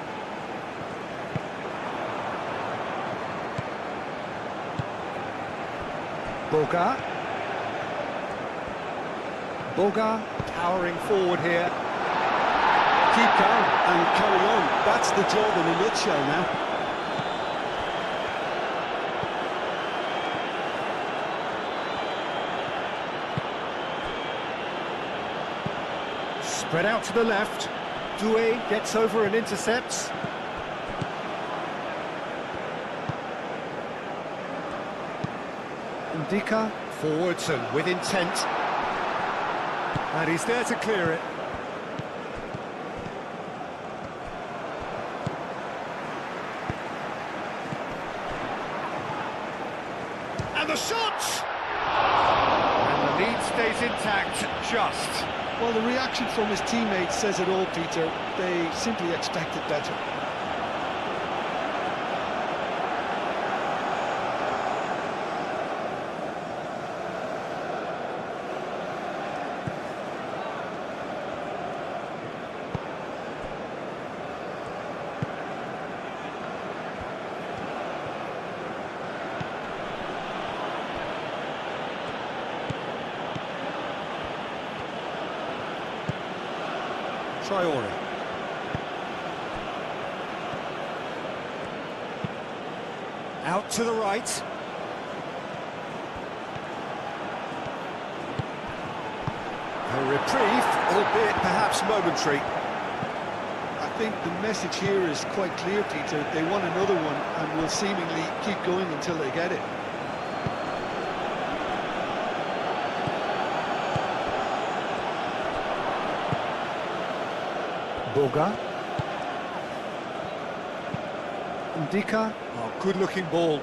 Boga. Boga powering forward here. keep calm and carry on. That's the job in a nutshell now. Spread out to the left. Doué gets over and intercepts. Ndika forwards and with intent. And he's there to clear it. And the shot! And the lead stays intact, just. Well, the reaction from his teammates says it all, Peter. They simply expected better. Traore. Out to the right. A reprieve, albeit perhaps momentary. I think the message here is quite clear, Peter. They want another one and will seemingly keep going until they get it. Boga. Ndika. Oh, good-looking ball.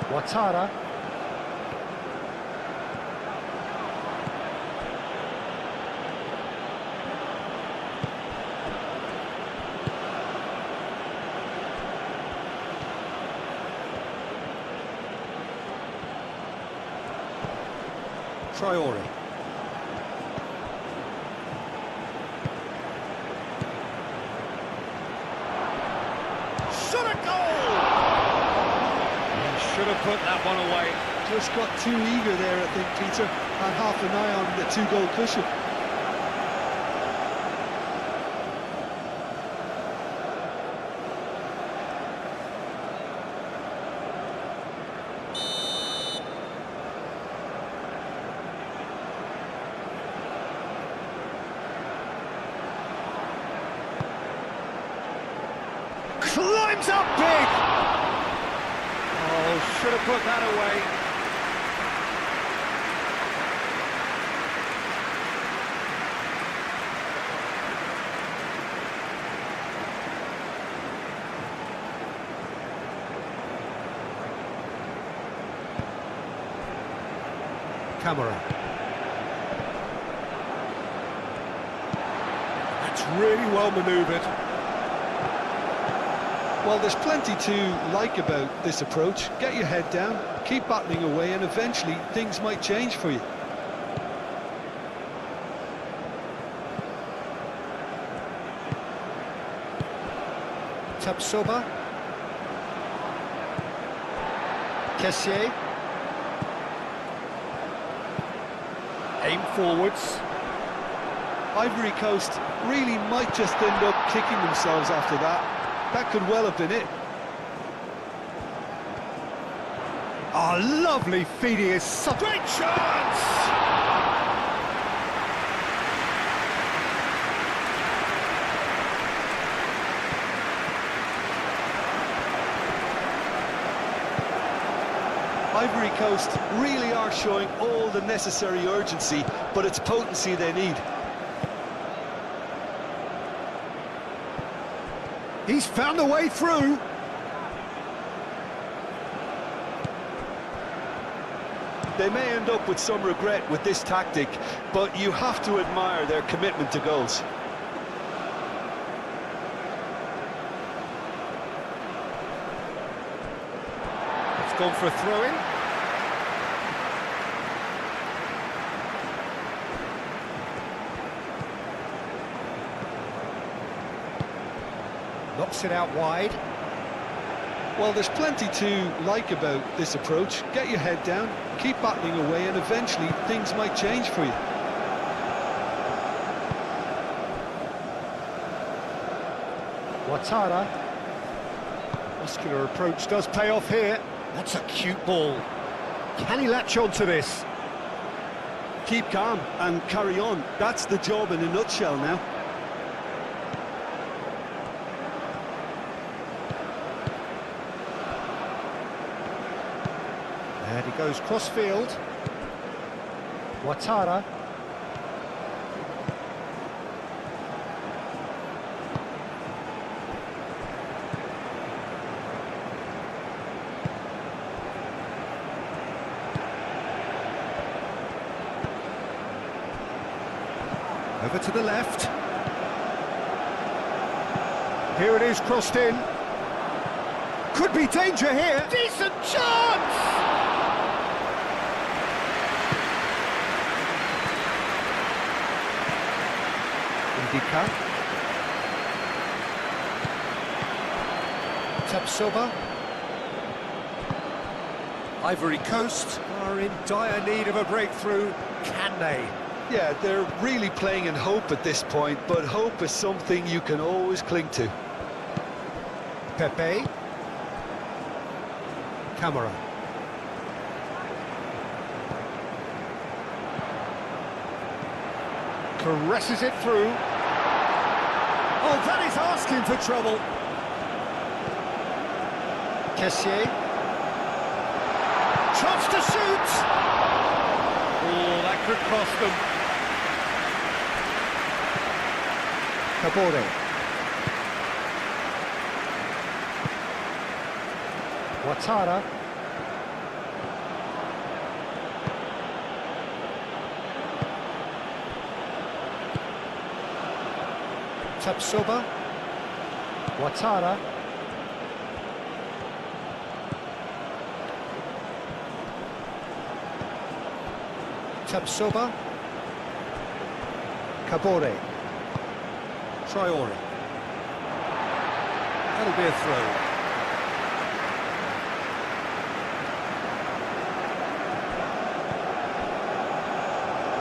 Ouattara. Traore. Should have put that one away. Just got too eager there, I think, Peter. Had half an eye on the two-goal cushion. Climbs up big! Oh, should have put that away. Camera. That's really well manoeuvred. Well, there's plenty to like about this approach. Get your head down, keep battling away, and eventually things might change for you. Tapsoba. Kessié. Aim forwards. Ivory Coast really might just end up kicking themselves after that. That could well have been it. Oh, lovely feeding is such a great chance! Ivory Coast really are showing all the necessary urgency, but it's potency they need. He's found a way through. They may end up with some regret with this tactic, but you have to admire their commitment to goals. It's gone for a throw-in. Knocks it out wide. Well, there's plenty to like about this approach. Get your head down, keep battling away, and eventually things might change for you. Ouattara. Muscular approach does pay off here. That's a cute ball. Can he latch on to this? Keep calm and carry on. That's the job in a nutshell now. And he goes cross-field. Ouattara. Over to the left. Here it is, crossed in. Could be danger here. Decent chance! Indika. Tapsoba. Ivory Coast are in dire need of a breakthrough. Can they? Yeah, they're really playing in hope at this point, but hope is something you can always cling to. Pepe. Camera. Caresses it through. Oh, that is asking for trouble. Kessier. Chance to shoot. Oh, that could cost them. Kabore. Ouattara. Tapsoba. Ouattara. Tapsoba. Kabore. Traore. That'll be a throw.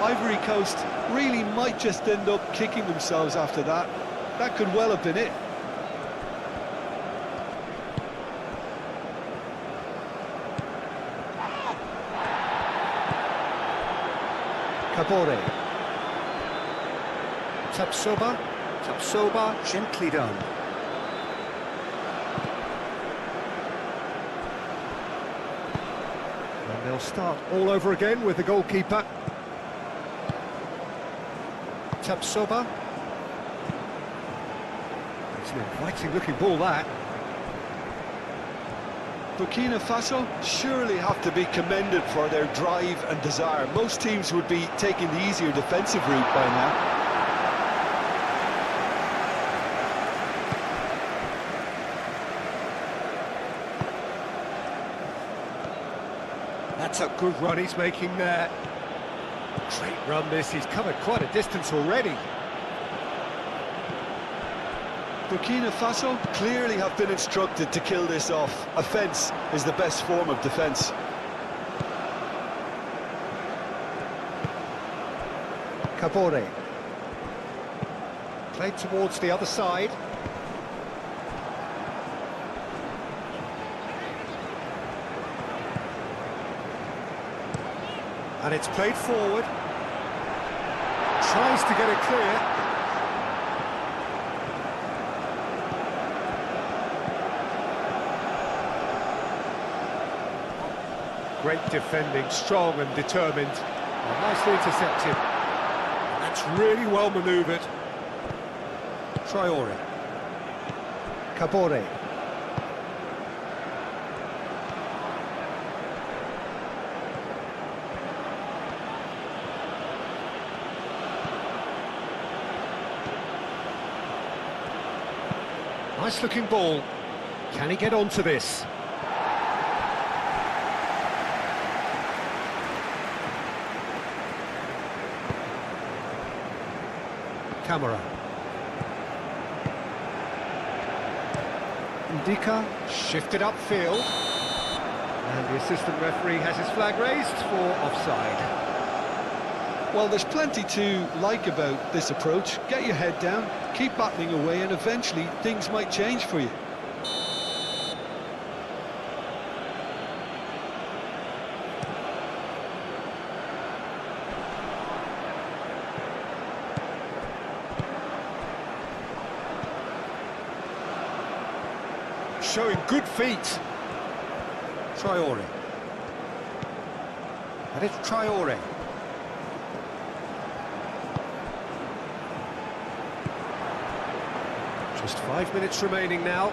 Ivory Coast really might just end up kicking themselves after that. That could well have been it. Kabore. Tapsoba. Tapsoba, gently done. And they'll start all over again with the goalkeeper. Tapsoba. It's an inviting looking ball, that. Burkina Faso surely have to be commended for their drive and desire. Most teams would be taking the easier defensive route by now. That's a good run he's making there. Great run this, he's covered quite a distance already. Burkina Faso clearly have been instructed to kill this off. Offence is the best form of defence. Kabore. Played towards the other side. And it's played forward. Tries to get it clear. Great defending, strong and determined. And nicely intercepted. That's really well manoeuvred. Traore. Kabore. Nice looking ball. Can he get onto this? Camera. Indika shifted upfield. And the assistant referee has his flag raised for offside. Well, there's plenty to like about this approach. Get your head down, keep battling away, and eventually things might change for you. Showing good feet. Traoré. And it's Traoré. Just 5 minutes remaining now.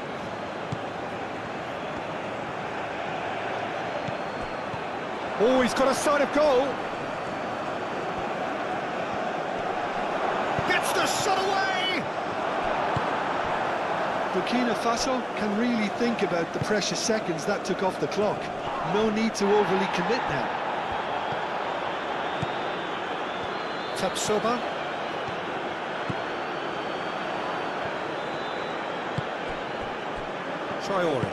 Oh, he's got a sight of goal. Gets the shot away! Burkina Faso can really think about the precious seconds that took off the clock. No need to overly commit now. Tapsoba. Traoré.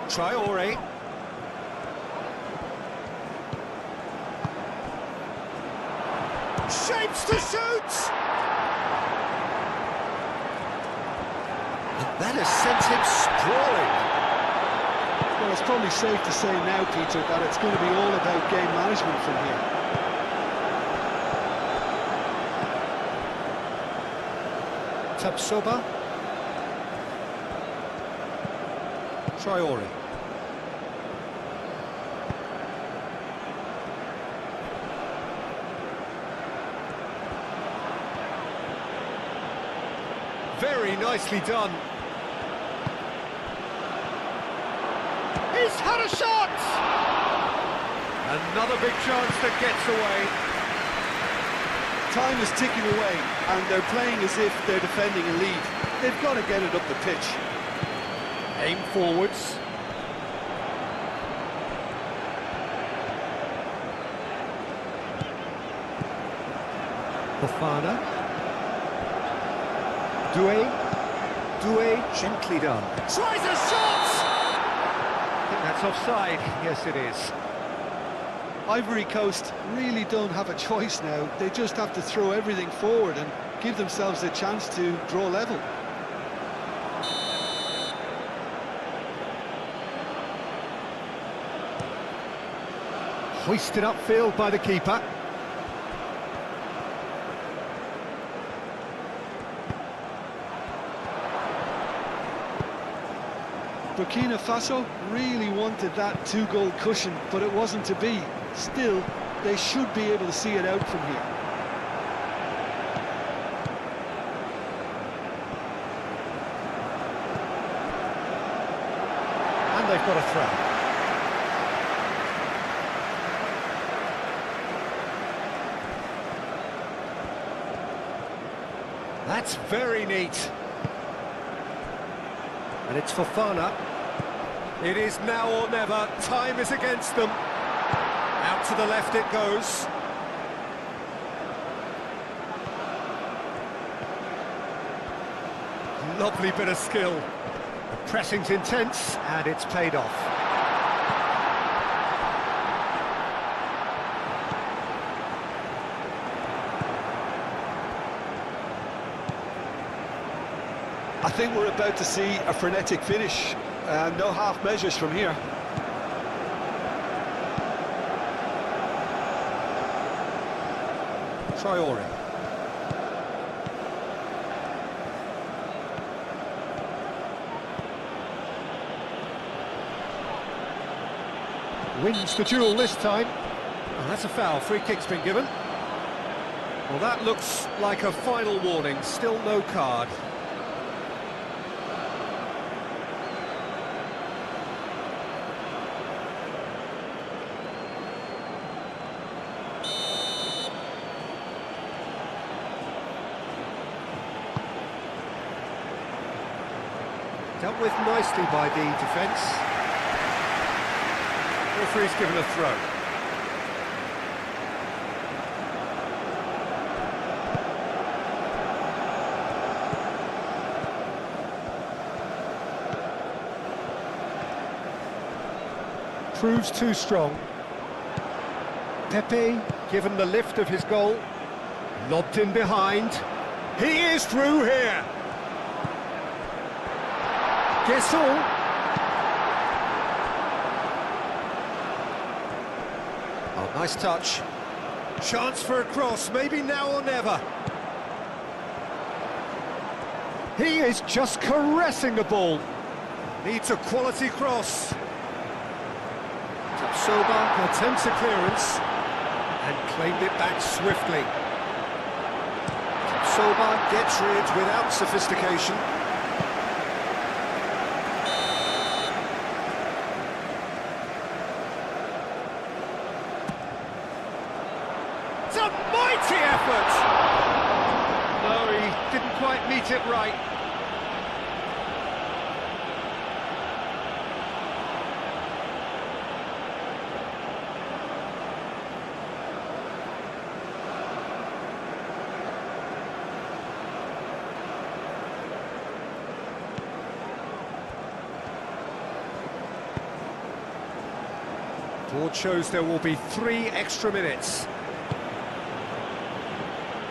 Traoré. Shapes to shoot! And that has sent him sprawling. Well, it's probably safe to say now, Peter, that it's going to be all about game management from here. Tapsoba. Traoré. Very nicely done. He's had a shot! Another big chance that gets away. Time is ticking away, and they're playing as if they're defending a lead. They've got to get it up the pitch. Aim forwards. Fofana. Doué, gently done. Tries a shot! I think that's offside. Yes, it is. Ivory Coast really don't have a choice now. They just have to throw everything forward and give themselves a chance to draw level. Hoisted upfield by the keeper. Burkina Faso really wanted that two-goal cushion, but it wasn't to be. Still, they should be able to see it out from here. And they've got a throw. That's very neat. And it's Fofana. It is now or never. Time is against them. Out to the left it goes. Lovely bit of skill. The pressing's intense, and it's paid off. I think we're about to see a frenetic finish. No half measures from here. Traoré. Wins the duel this time. And that's a foul. Free kick's been given. Well, that looks like a final warning. Still no card. Dealt with nicely by the defence. Referee's given a throw. proves too strong. Pepe given the lift of his goal. Lobbed in behind. He is through here. Guessel. Oh, nice touch. Chance for a cross, maybe now or never. He is just caressing the ball. Needs a quality cross. Tapsoba attempts a clearance and claimed it back swiftly. Tapsoba gets rid without sophistication. It's a mighty effort! No, he didn't quite meet it right. Board shows there will be 3 extra minutes.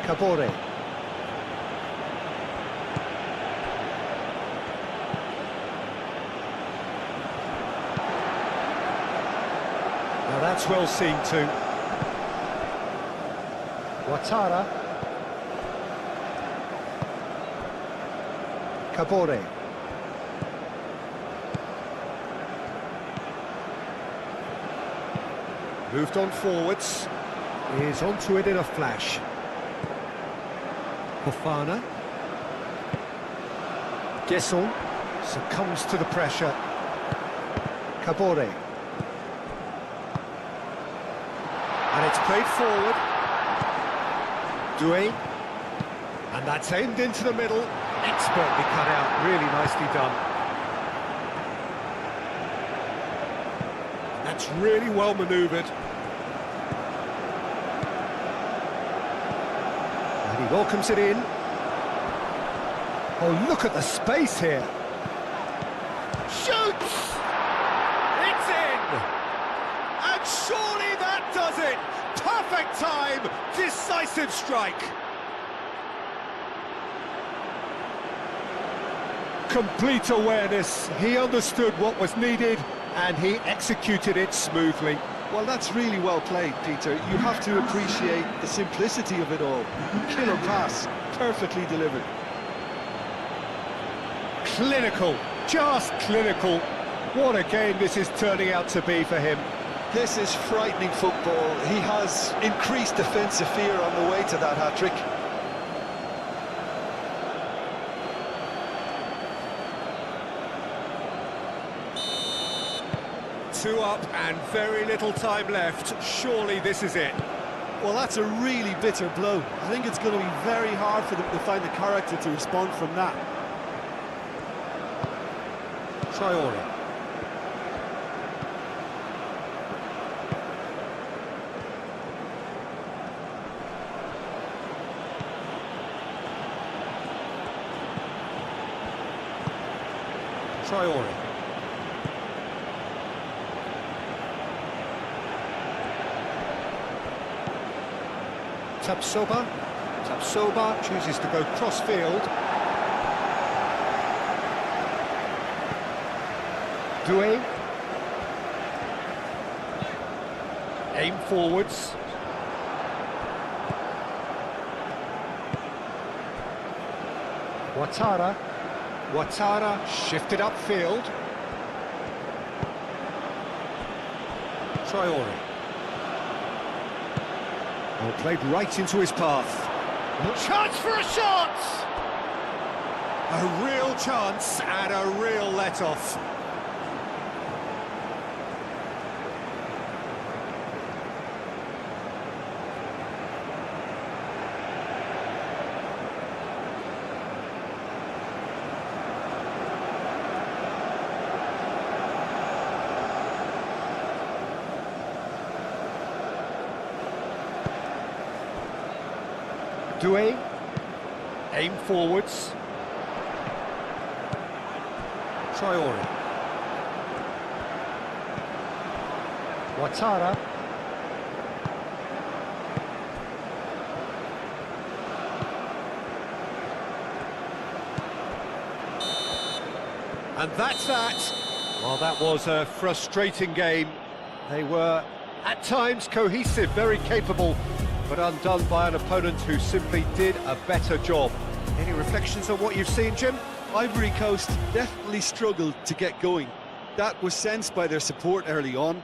Kabore. Now that's well seen too. Ouattara. Kabore. Moved on forwards, is onto it in a flash. Hofana. Guessel succumbs to the pressure. Kabore. And it's played forward. Doué. And that's aimed into the middle. Expertly cut out, really nicely done. That's really well manoeuvred. And he welcomes it in. Oh, look at the space here. Shoots! It's in! And surely that does it! Perfect time! Decisive strike! Complete awareness. He understood what was needed and he executed it smoothly. Well, that's really well played, Peter. You have to appreciate the simplicity of it all. Killer pass, perfectly delivered. Clinical, just clinical. What a game this is turning out to be for him. This is frightening football. He has increased defensive fear on the way to that hat-trick. Two up and very little time left. Surely this is it. Well, that's a really bitter blow. I think it's going to be very hard for them to find the character to respond from that. Traore. Traore. Tapsoba chooses to go cross-field. Doué. Aim forwards. Ouattara shifted upfield. Traore. Well, played right into his path. Chance for a shot! A real chance and a real let-off. Doué, aim forwards. Traore. Ouattara. And that's that. Well, that was a frustrating game. They were, at times, cohesive, very capable, but undone by an opponent who simply did a better job. Any reflections on what you've seen, Jim? Ivory Coast definitely struggled to get going. That was sensed by their support early on.